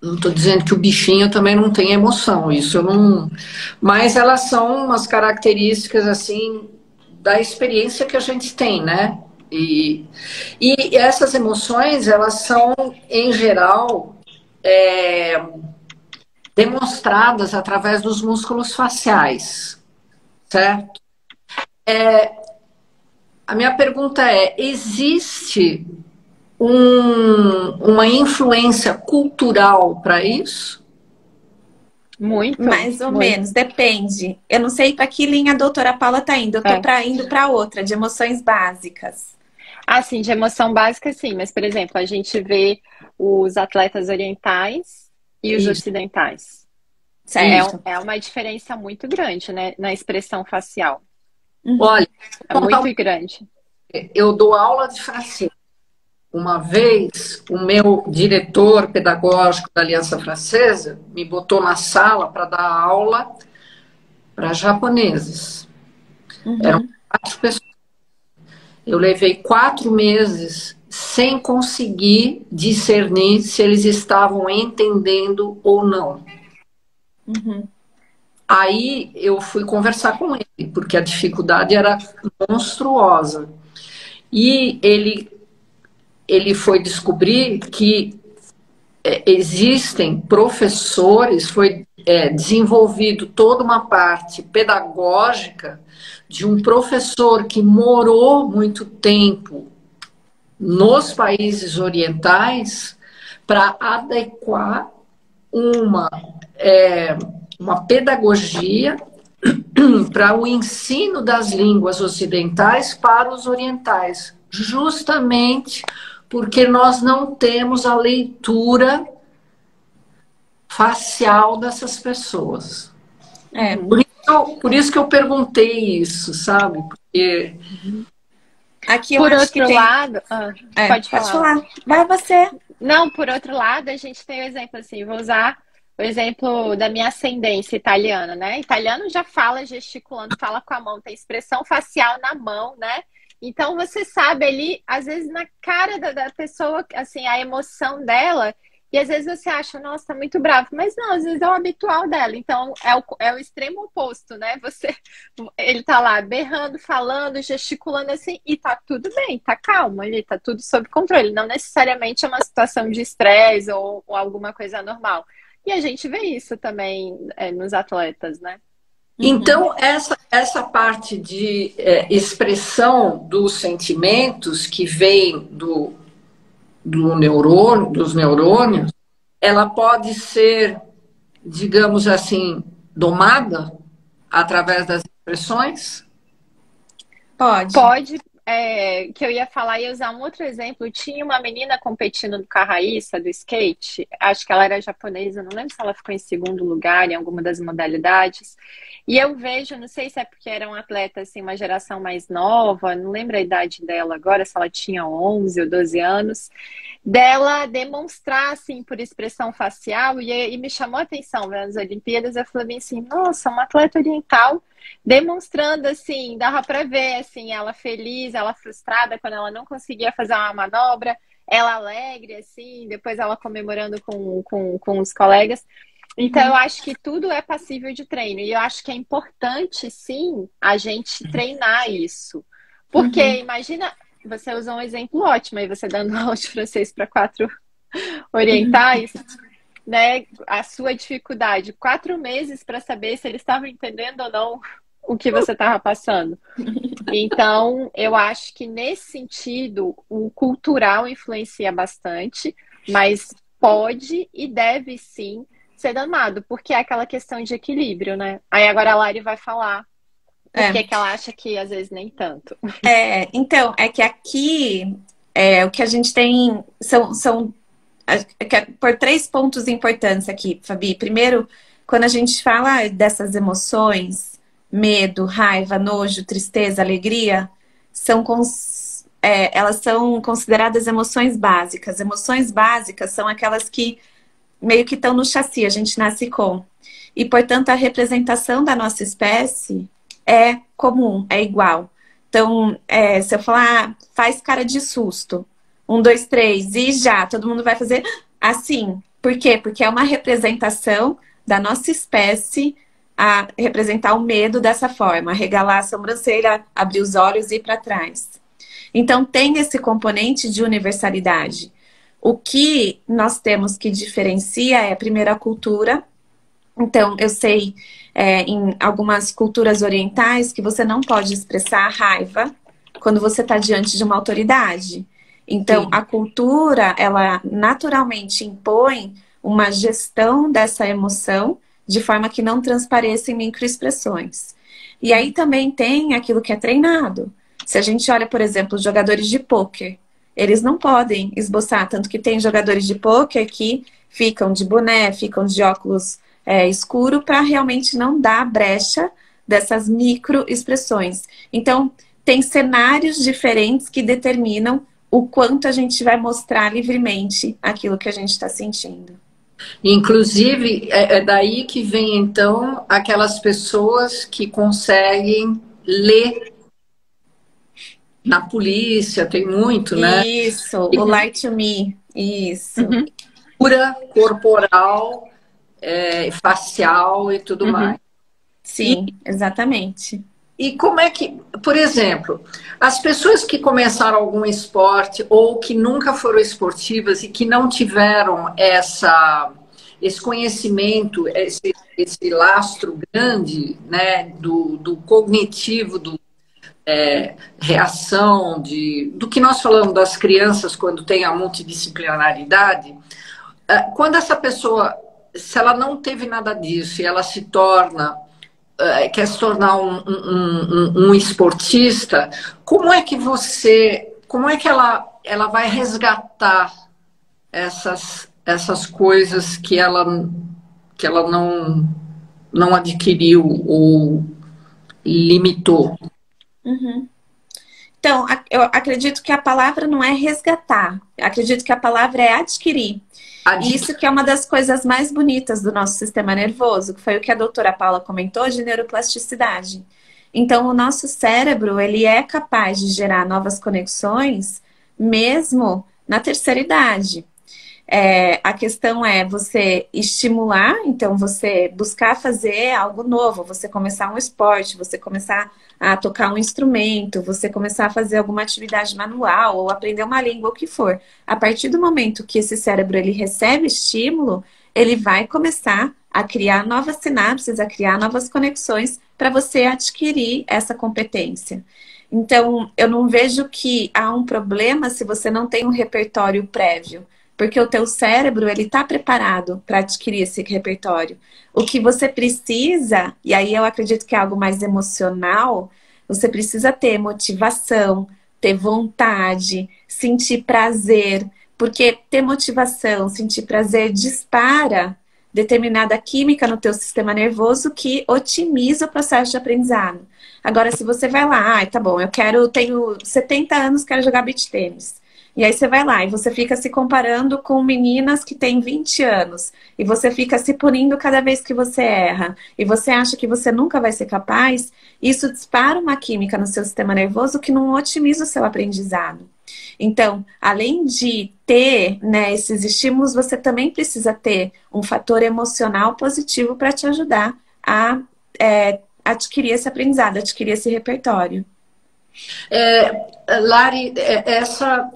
não estou dizendo que o bichinho também não tem emoção, isso eu não... Mas elas são umas características, assim, da experiência que a gente tem, né? E essas emoções, elas são, em geral... demonstradas através dos músculos faciais, certo? A minha pergunta existe uma influência cultural para isso? Muito, Mais ou muito. menos, depende. Eu não sei para que linha a doutora Paula tá indo. Eu tô indo para outra, de emoções básicas. Ah, sim, de emoção básica, sim. Mas, por exemplo, a gente vê os atletas orientais e os Isso, ocidentais. Certo. É uma diferença muito grande, né, na expressão facial. Uhum. olha, É muito grande. eu dou aula de francês. Uma vez, o meu diretor pedagógico da Aliança Francesa me botou na sala para dar aula para japoneses. Eram Uhum. 4 pessoas. Eu levei 4 meses sem conseguir discernir se eles estavam entendendo ou não. Uhum. Aí eu fui conversar com ele, porque a dificuldade era monstruosa. E ele foi descobrir que existem professores, foi desenvolvido toda uma parte pedagógica de um professor que morou muito tempo nos países orientais para adequar uma, uma pedagogia para o ensino das línguas ocidentais para os orientais, justamente porque nós não temos a leitura facial dessas pessoas. É. Por isso que eu perguntei isso, sabe? Porque Aqui eu Por acho que outro tem. lado, pode Pode falar. falar. Vai você. Não, por outro lado, a gente tem o exemplo assim, vou usar o exemplo da minha ascendência italiana, né? Italiano já fala gesticulando, fala com a mão, tem expressão facial na mão, né? Então você sabe ali, às vezes na cara da pessoa, assim, a emoção dela, e às vezes você acha, nossa, tá muito bravo, mas não, às vezes é o habitual dela, então é o extremo oposto, né? Ele tá lá berrando, falando, gesticulando assim, e tá tudo bem, tá calmo ali, tá tudo sob controle. Não necessariamente é uma situação de estresse ou alguma coisa anormal. E a gente vê isso também nos atletas, né? então, essa parte de expressão dos sentimentos que vem do neurônio, dos neurônios, ela pode ser, digamos assim, domada através das expressões? Pode. Pode, que eu ia falar, ia usar um outro exemplo. Tinha uma menina competindo no Carraíça, do skate, acho que ela era japonesa, não lembro se ela ficou em segundo lugar em alguma das modalidades. E eu vejo, não sei se é porque era um atleta, assim, uma geração mais nova, não lembro a idade dela agora, se ela tinha 11 ou 12 anos, dela demonstrar, assim, por expressão facial, e me chamou a atenção, né, nas Olimpíadas, eu falei assim, nossa, uma atleta oriental demonstrando, assim, dava pra ver, assim, ela feliz, ela frustrada quando ela não conseguia fazer uma manobra, ela alegre, assim, depois ela comemorando com os colegas. Então, eu acho que tudo é passível de treino. E eu acho que é importante, sim, a gente treinar isso. Porque, imagina, você usou um exemplo ótimo aí, você dando aula de francês para 4 orientais, né? A sua dificuldade, 4 meses para saber se eles estavam entendendo ou não o que você estava passando. Então, eu acho que nesse sentido, o cultural influencia bastante, mas pode e deve sim ser danado, porque é aquela questão de equilíbrio, né? Aí agora a Lari vai falar por que ela acha que às vezes nem tanto. Então, é que aqui o que a gente tem são por 3 pontos importantes aqui, Fabi. Primeiro, quando a gente fala dessas emoções, medo, raiva, nojo, tristeza, alegria, elas são consideradas emoções básicas. Emoções básicas são aquelas que meio que estão no chassi, a gente nasce com. E, portanto, a representação da nossa espécie é comum, é igual. Então, se eu falar, faz cara de susto, 1, 2, 3, e já, todo mundo vai fazer assim. Por quê? Porque é uma representação da nossa espécie a representar o medo dessa forma, arregalar a sobrancelha, abrir os olhos e ir para trás. Então, tem esse componente de universalidade. O que nós temos que diferencia é, primeiro, a cultura. Então, eu sei, em algumas culturas orientais, que você não pode expressar raiva quando você está diante de uma autoridade. Então, sim, a cultura, ela naturalmente impõe uma gestão dessa emoção de forma que não transpareçam microexpressões. E aí também tem aquilo que é treinado. Se a gente olha, por exemplo, os jogadores de pôquer, eles não podem esboçar, tanto que tem jogadores de pôquer que ficam de boné, ficam de óculos escuro, para realmente não dar brecha dessas microexpressões. Então, tem cenários diferentes que determinam o quanto a gente vai mostrar livremente aquilo que a gente está sentindo. Inclusive, é daí que vem, então, aquelas pessoas que conseguem ler na polícia, tem muito, né? Isso, o Lie to Me, isso. Cura corporal, facial e tudo mais. Sim, exatamente. E como é que, por exemplo, as pessoas que começaram algum esporte ou que nunca foram esportivas e que não tiveram esse conhecimento, esse lastro grande, né, do cognitivo, reação, do que nós falamos das crianças quando tem a multidisciplinaridade, quando essa pessoa, se ela não teve nada disso e ela se torna quer se tornar um esportista, como é que ela vai resgatar essas coisas que ela não adquiriu ou limitou? Então, eu acredito que a palavra não é resgatar, eu acredito que a palavra é adquirir. Isso que é uma das coisas mais bonitas do nosso sistema nervoso, que foi o que a doutora Paula comentou, de neuroplasticidade. Então, o nosso cérebro, ele é capaz de gerar novas conexões, mesmo na terceira idade. A questão é você estimular, então você buscar fazer algo novo, você começar um esporte, você começar a tocar um instrumento, você começar a fazer alguma atividade manual ou aprender uma língua, o que for. A partir do momento que esse cérebro ele recebe estímulo, ele vai começar a criar novas sinapses, a criar novas conexões para você adquirir essa competência. Então, eu não vejo que há um problema se você não tem um repertório prévio. Porque o teu cérebro, ele está preparado para adquirir esse repertório. O que você precisa, e aí eu acredito que é algo mais emocional, você precisa ter motivação, ter vontade, sentir prazer. Porque ter motivação, sentir prazer, dispara determinada química no teu sistema nervoso que otimiza o processo de aprendizado. Agora, se você vai lá, tá bom, tenho 70 anos, quero jogar beach tênis. E aí você vai lá e você fica se comparando com meninas que têm 20 anos. E você fica se punindo cada vez que você erra. E você acha que você nunca vai ser capaz. Isso dispara uma química no seu sistema nervoso que não otimiza o seu aprendizado. Então, além de ter, né, esses estímulos, você também precisa ter um fator emocional positivo para te ajudar a adquirir esse aprendizado, adquirir esse repertório. Lari,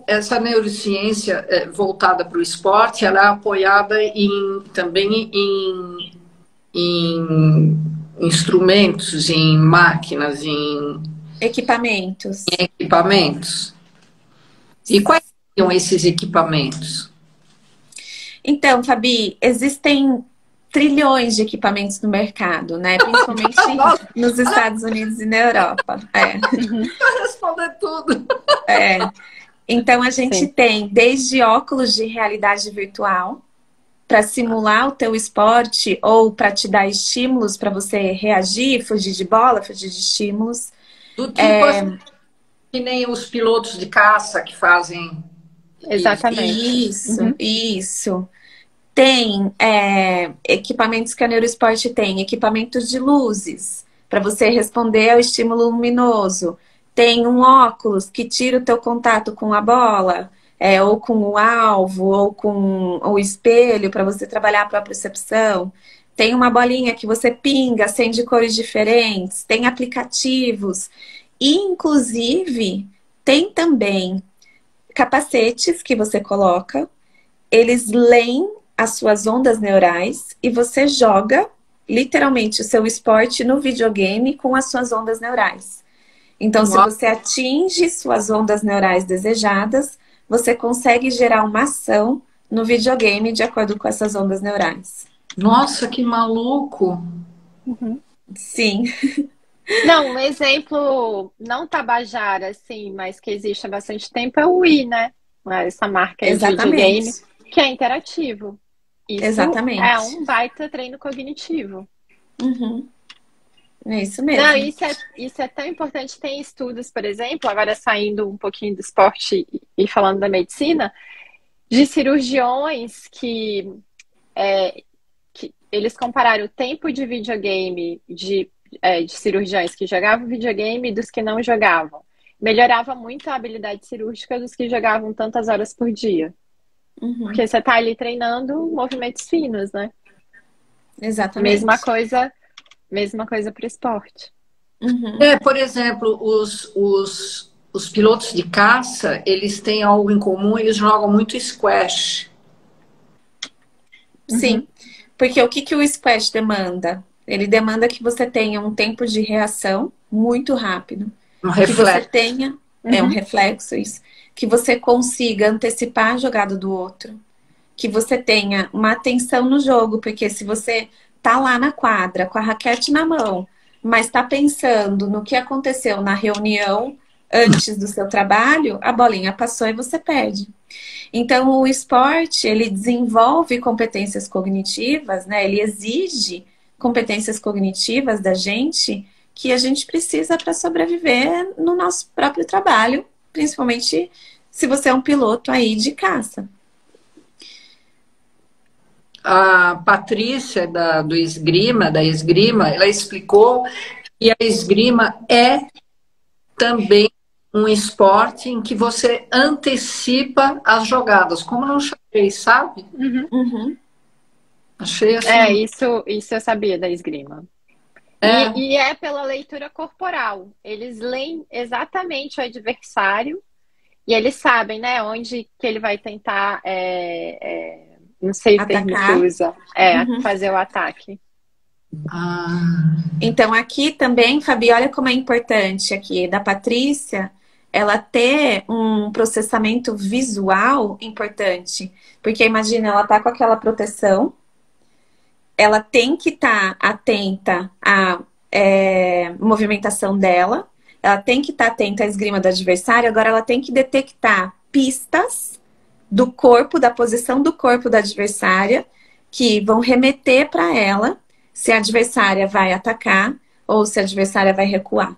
essa neurociência voltada para o esporte, ela é apoiada também em instrumentos, em máquinas, em equipamentos. E quais são esses equipamentos? Então, Fabi, existem trilhões de equipamentos no mercado, né? Principalmente nos Estados Unidos e na Europa. Vai responder tudo. Então, a gente tem desde óculos de realidade virtual para simular o teu esporte ou para te dar estímulos para você reagir, fugir de bola, fugir de estímulos. Do tipo que nem os pilotos de caça que fazem. Exatamente. Isso. Tem equipamentos que a Neurosport tem, equipamentos de luzes, para você responder ao estímulo luminoso. Tem um óculos que tira o teu contato com a bola, ou com o alvo, ou com o espelho, para você trabalhar a propriocepção. Tem uma bolinha que você pinga, acende cores diferentes. Tem aplicativos. E, inclusive, tem também capacetes que você coloca. Eles leem as suas ondas neurais e você joga, literalmente, o seu esporte no videogame com as suas ondas neurais. Então, se você atinge suas ondas neurais desejadas, você consegue gerar uma ação no videogame de acordo com essas ondas neurais. Nossa, que maluco! Sim, Não, um exemplo não tabajara, assim, mas que existe há bastante tempo é o Wii, né? Essa marca aí de videogame, exatamente. que é interativo. Isso é Exatamente. um baita treino cognitivo. Uhum. É isso Não, mesmo. isso é tão importante. Tem estudos, por exemplo, agora saindo um pouquinho do esporte e falando da medicina, de cirurgiões que eles compararam o tempo de videogame de cirurgiões que jogavam videogame e dos que não jogavam. Melhorava muito a habilidade cirúrgica dos que jogavam tantas horas por dia. Uhum. Porque você está ali treinando movimentos finos, né? Mesma Exatamente. coisa, mesma coisa para o esporte. Uhum. Por exemplo, os pilotos de caça, eles têm algo em comum, eles jogam muito squash. Sim, porque o que que o squash demanda? Ele demanda que você tenha um tempo de reação muito rápido, Um que você reflexo. tenha, é um Uhum. reflexo isso, que você consiga antecipar a jogada do outro, que você tenha uma atenção no jogo, porque se você tá lá na quadra com a raquete na mão, mas está pensando no que aconteceu na reunião antes do seu trabalho, a bolinha passou e você perde. Então, o esporte, ele desenvolve competências cognitivas, né? Ele exige competências cognitivas da gente que a gente precisa para sobreviver no nosso próprio trabalho, principalmente se você é um piloto aí de caça. A Patrícia do esgrima, da esgrima, ela explicou que a esgrima é também um esporte em que você antecipa as jogadas, como no xadrez, sabe? Uhum. Uhum. Achei É, assim. isso eu sabia da esgrima. É, E é pela leitura corporal. Eles leem exatamente o adversário e eles sabem, né, onde que ele vai tentar, não sei o termo que Atacar. usa, Uhum. fazer o ataque. ah, Então, aqui também, Fabi, olha como é importante aqui da Patrícia, ela ter um processamento visual importante. Porque imagina, ela tá com aquela proteção, ela tem que estar atenta à movimentação dela, ela tem que estar atenta à esgrima do adversário, agora ela tem que detectar pistas do corpo, da posição do corpo da adversária, que vão remeter para ela se a adversária vai atacar ou se a adversária vai recuar.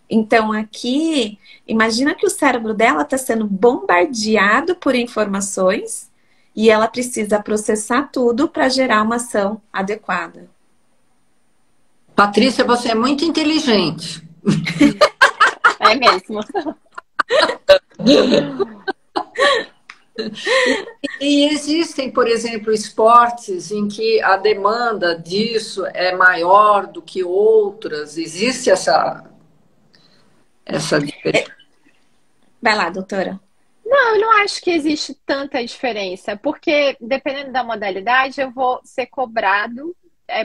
Então, aqui, imagina que o cérebro dela está sendo bombardeado por informações e ela precisa processar tudo para gerar uma ação adequada. Patrícia, você é muito inteligente. É mesmo. E existem, por exemplo, esportes em que a demanda disso é maior do que outras. Existe essa diferença? Vai lá, doutora. Não, eu não acho que existe tanta diferença, porque dependendo da modalidade, eu vou ser cobrado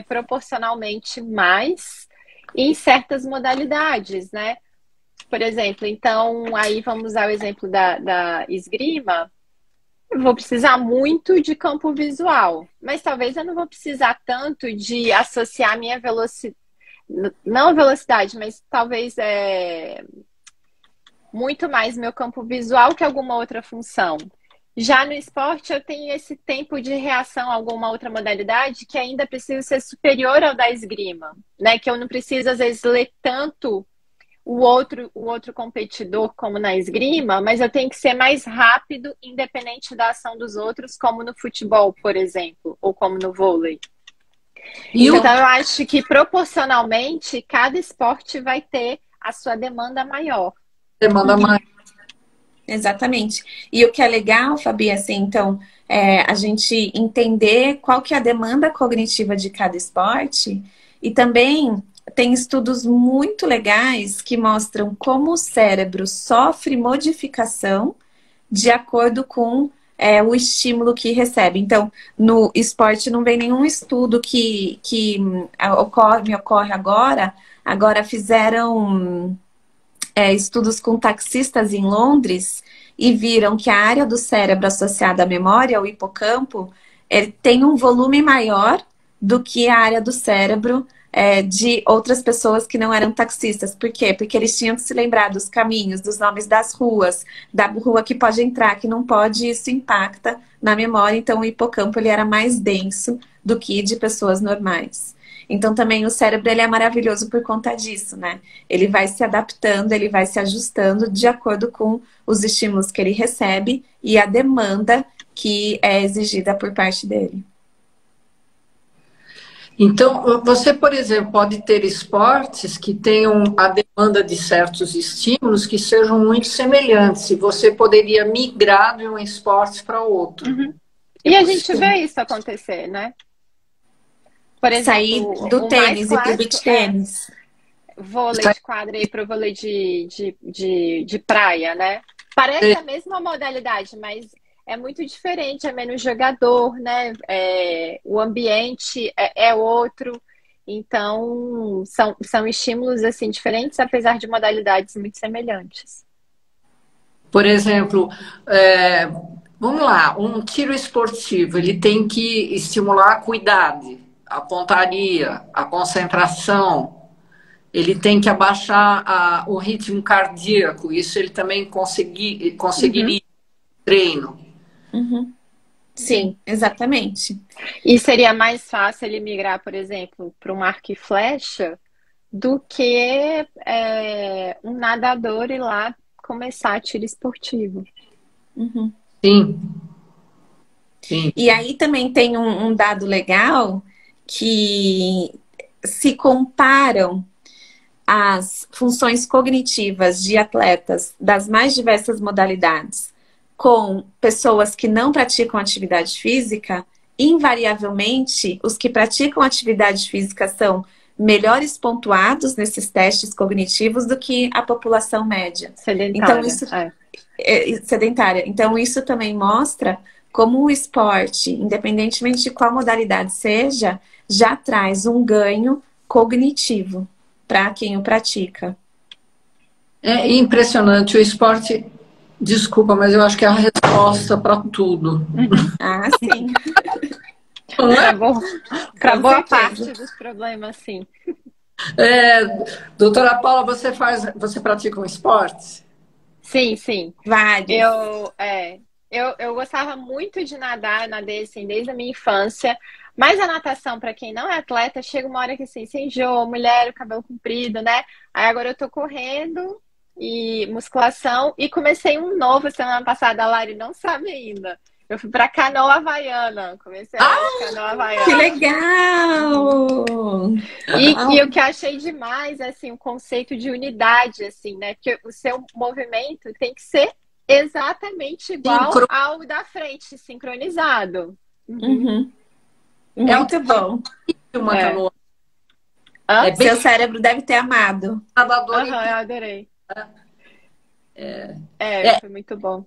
proporcionalmente mais em certas modalidades, né? Por exemplo, então, aí vamos usar o exemplo da esgrima. Eu vou precisar muito de campo visual, mas talvez eu não vou precisar tanto de associar minha velocidade, não velocidade, mas talvez muito mais meu campo visual que alguma outra função. Já no esporte, eu tenho esse tempo de reação a alguma outra modalidade que ainda precisa ser superior ao da esgrima, né? Que eu não preciso, às vezes, ler tanto o outro competidor como na esgrima, mas eu tenho que ser mais rápido, independente da ação dos outros, como no futebol, por exemplo, ou como no vôlei. E o Então, eu acho que proporcionalmente, cada esporte vai ter a sua demanda maior. demanda mais? Exatamente. E o que é legal, Fabi, assim, então, a gente entender qual que é a demanda cognitiva de cada esporte e também tem estudos muito legais que mostram como o cérebro sofre modificação de acordo com o estímulo que recebe. Então, no esporte não vem nenhum estudo que me ocorre agora. Agora fizeram estudos com taxistas em Londres e viram que a área do cérebro associada à memória, o hipocampo, ele tem um volume maior do que a área do cérebro de outras pessoas que não eram taxistas. Por quê? Porque eles tinham que se lembrar dos caminhos, dos nomes das ruas, da rua que pode entrar, que não pode, isso impacta na memória. Então, o hipocampo ele era mais denso do que de pessoas normais. Então, também o cérebro ele é maravilhoso por conta disso, né? Ele vai se adaptando, ele vai se ajustando de acordo com os estímulos que ele recebe e a demanda que é exigida por parte dele. Então, você, por exemplo, pode ter esportes que tenham a demanda de certos estímulos que sejam muito semelhantes, e você poderia migrar de um esporte para outro. Uhum. E a gente vê isso acontecer, né? Por exemplo, sair do tênis e pro beach tênis. Vôlei de quadra e pro vôlei de praia, né? Parece a mesma modalidade, mas é muito diferente, é menos jogador, né? O ambiente é outro. Então, são estímulos assim diferentes, apesar de modalidades muito semelhantes. Por exemplo, vamos lá, um tiro esportivo, ele tem que estimular a cuidado, a pontaria, a concentração. Ele tem que abaixar o ritmo cardíaco. Isso ele também conseguiria treino. Uhum. Sim, exatamente. E seria mais fácil ele migrar, por exemplo, para um arco e flecha do que um nadador ir lá começar tiro esportivo. Uhum. Sim. Sim. E aí também tem um dado legal que se comparam as funções cognitivas de atletas das mais diversas modalidades com pessoas que não praticam atividade física, invariavelmente, os que praticam atividade física são melhores pontuados nesses testes cognitivos do que a população média. Sedentária. Então, isso sedentária. Então, isso também mostra como o esporte, independentemente de qual modalidade seja, já traz um ganho cognitivo para quem o pratica. É impressionante. O esporte, desculpa, mas eu acho que é a resposta para tudo. Ah, sim. Para boa parte dos problemas, sim. Doutora Paula, você pratica um esporte? Sim, sim. Vários. Eu gostava muito de nadar, eu nadei assim, desde a minha infância. Mas a natação, para quem não é atleta, chega uma hora que assim, se enjoa, mulher, o cabelo comprido, né? Aí agora eu tô correndo e musculação e comecei um novo semana passada, a Lari não sabe ainda. Eu fui pra canoa havaiana, comecei a canoa havaiana. Que legal! E o que eu achei demais, assim, o conceito de unidade, assim, né? Porque o seu movimento tem que ser exatamente igual ao da frente, sincronizado. Uhum. Muito bom. Uma canoa. Seu cérebro deve ter amado. Eu adorei. Foi muito bom.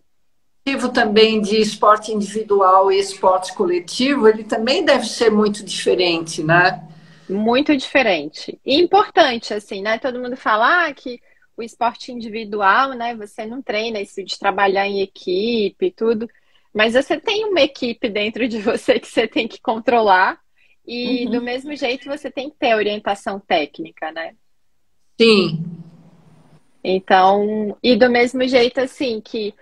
Também de esporte individual e esporte coletivo, ele também deve ser muito diferente, né? Muito diferente. E importante, assim, né? Todo mundo fala que o esporte individual, né? Você não treina isso de trabalhar em equipe e tudo. Mas você tem uma equipe dentro de você que você tem que controlar. E do mesmo jeito você tem que ter orientação técnica, né? Sim. Então, e do mesmo jeito, assim, que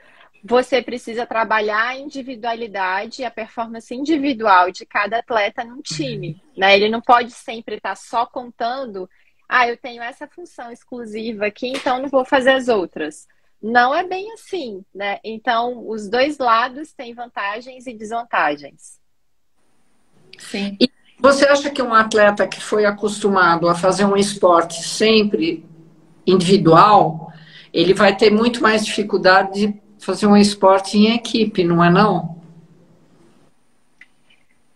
você precisa trabalhar a individualidade e a performance individual de cada atleta num time, né? Ele não pode sempre estar só contando, eu tenho essa função exclusiva aqui, então não vou fazer as outras. Não é bem assim, né? Então, os dois lados têm vantagens e desvantagens. Sim. E você acha que um atleta que foi acostumado a fazer um esporte sempre individual, ele vai ter muito mais dificuldade de fazer um esporte em equipe, não é não?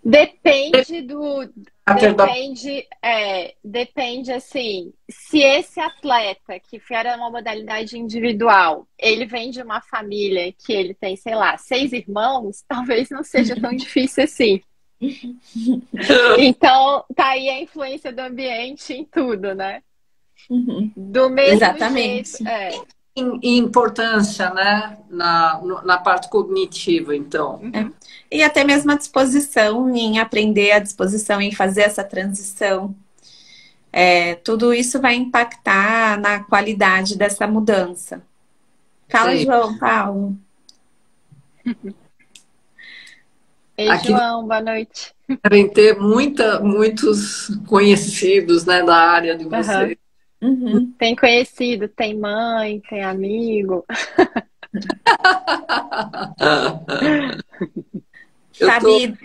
Depende depende assim, se esse atleta que era uma modalidade individual, ele vem de uma família que ele tem, sei lá, 6 irmãos, talvez não seja tão difícil assim. Então, tá aí a influência do ambiente em tudo, né? Uhum. Do mesmo Exatamente. jeito, e importância, né, na parte cognitiva, então. E até mesmo a disposição em aprender, a disposição em fazer essa transição. Tudo isso vai impactar na qualidade dessa mudança. Fala, Sim. João Paulo. Ei, Aqui João, boa noite. devem ter muitos conhecidos, né, da área de vocês. Uhum. Tem conhecido, tem mãe, tem amigo. Sabe,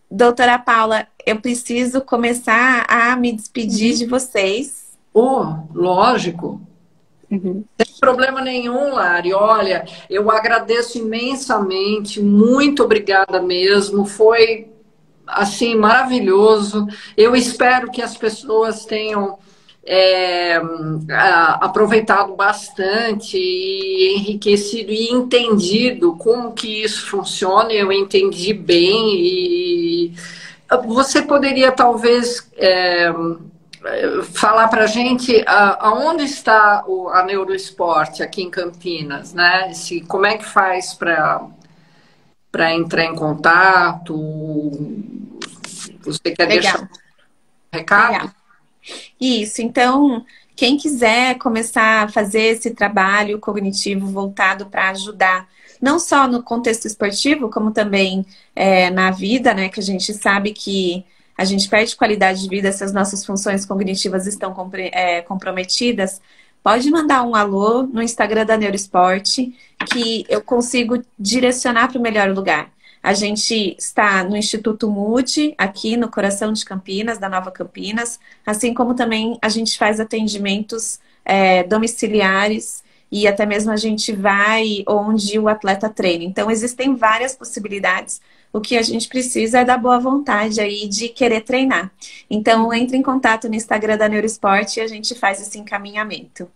doutora Paula, eu preciso começar a me despedir de vocês. Lógico. Sem problema nenhum, Lari. Olha, eu agradeço imensamente, muito obrigada mesmo. Foi, assim, maravilhoso. Eu espero que as pessoas tenham aproveitado bastante e enriquecido e entendido como que isso funciona. Eu entendi bem e você poderia talvez falar para a gente aonde está a Neuroesporte aqui em Campinas, né? Como é que faz para entrar em contato? Você quer deixar um recado? Legal. Isso, então, quem quiser começar a fazer esse trabalho cognitivo voltado para ajudar, não só no contexto esportivo, como também na vida, né? Que a gente sabe que a gente perde qualidade de vida se as nossas funções cognitivas estão comprometidas. Pode mandar um alô no Instagram da Neuroesporte, que eu consigo direcionar para o melhor lugar. A gente está no Instituto Mood, aqui no coração de Campinas, da Nova Campinas, assim como também a gente faz atendimentos domiciliares e até mesmo a gente vai onde o atleta treina. Então, existem várias possibilidades. O que a gente precisa é da boa vontade aí de querer treinar. Então, entre em contato no Instagram da Neuroesporte e a gente faz esse encaminhamento.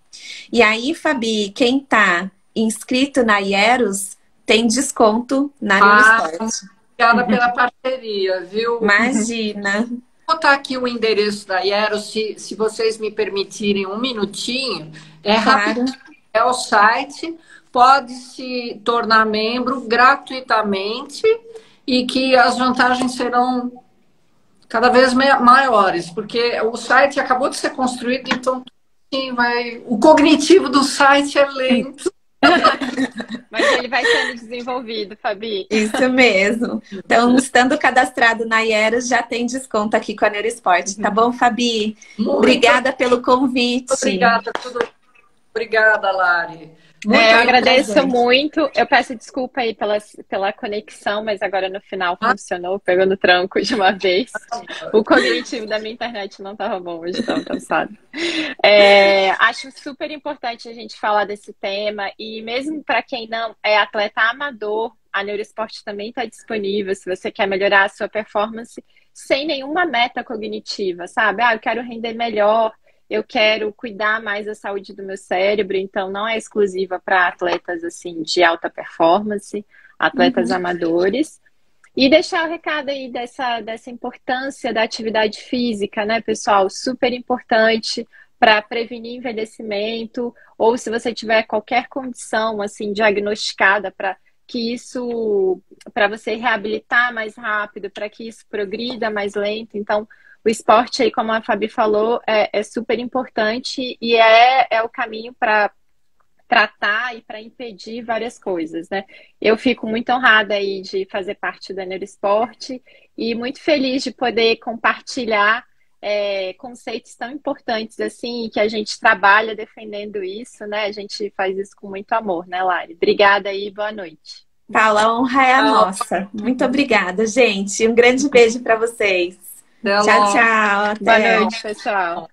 E aí, Fabi, quem está inscrito na Hieros tem desconto na Neuroesporte. Obrigada pela parceria, viu? Imagina. Vou botar aqui o endereço da Hieros, se vocês me permitirem um minutinho. Claro. Rápido, é o site, pode se tornar membro gratuitamente e que as vantagens serão cada vez maiores, porque o site acabou de ser construído, então o cognitivo do site é lento. Mas ele vai sendo desenvolvido, Fabi. Isso mesmo. Então, estando cadastrado na Hieros, já tem desconto aqui com a Neuroesporte. Tá bom, Fabi? Obrigada pelo convite. Obrigada, Lari. Eu agradeço muito. Eu peço desculpa aí pela conexão, mas agora no final funcionou, pegou no tranco de uma vez. O cognitivo da minha internet não estava bom hoje, estava cansado. Acho super importante a gente falar desse tema e mesmo para quem não é atleta amador, a Neuroesporte também está disponível se você quer melhorar a sua performance sem nenhuma meta cognitiva, sabe? Eu quero render melhor. Eu quero cuidar mais da saúde do meu cérebro, então não é exclusiva para atletas assim de alta performance, atletas amadores. E deixar o recado aí dessa importância da atividade física, né, pessoal? Super importante para prevenir envelhecimento, ou se você tiver qualquer condição assim diagnosticada para você reabilitar mais rápido, para que isso progrida mais lento. Então, o esporte aí, como a Fabi falou, é super importante e é o caminho para tratar e para impedir várias coisas, né? Eu fico muito honrada aí de fazer parte da Neuroesporte e muito feliz de poder compartilhar conceitos tão importantes assim, que a gente trabalha defendendo isso, né? A gente faz isso com muito amor, né, Lari? Obrigada aí, boa noite. Paula, a honra é a nossa. Muito obrigada, gente. Um grande beijo para vocês. Tchau, tchau. Boa noite, pessoal.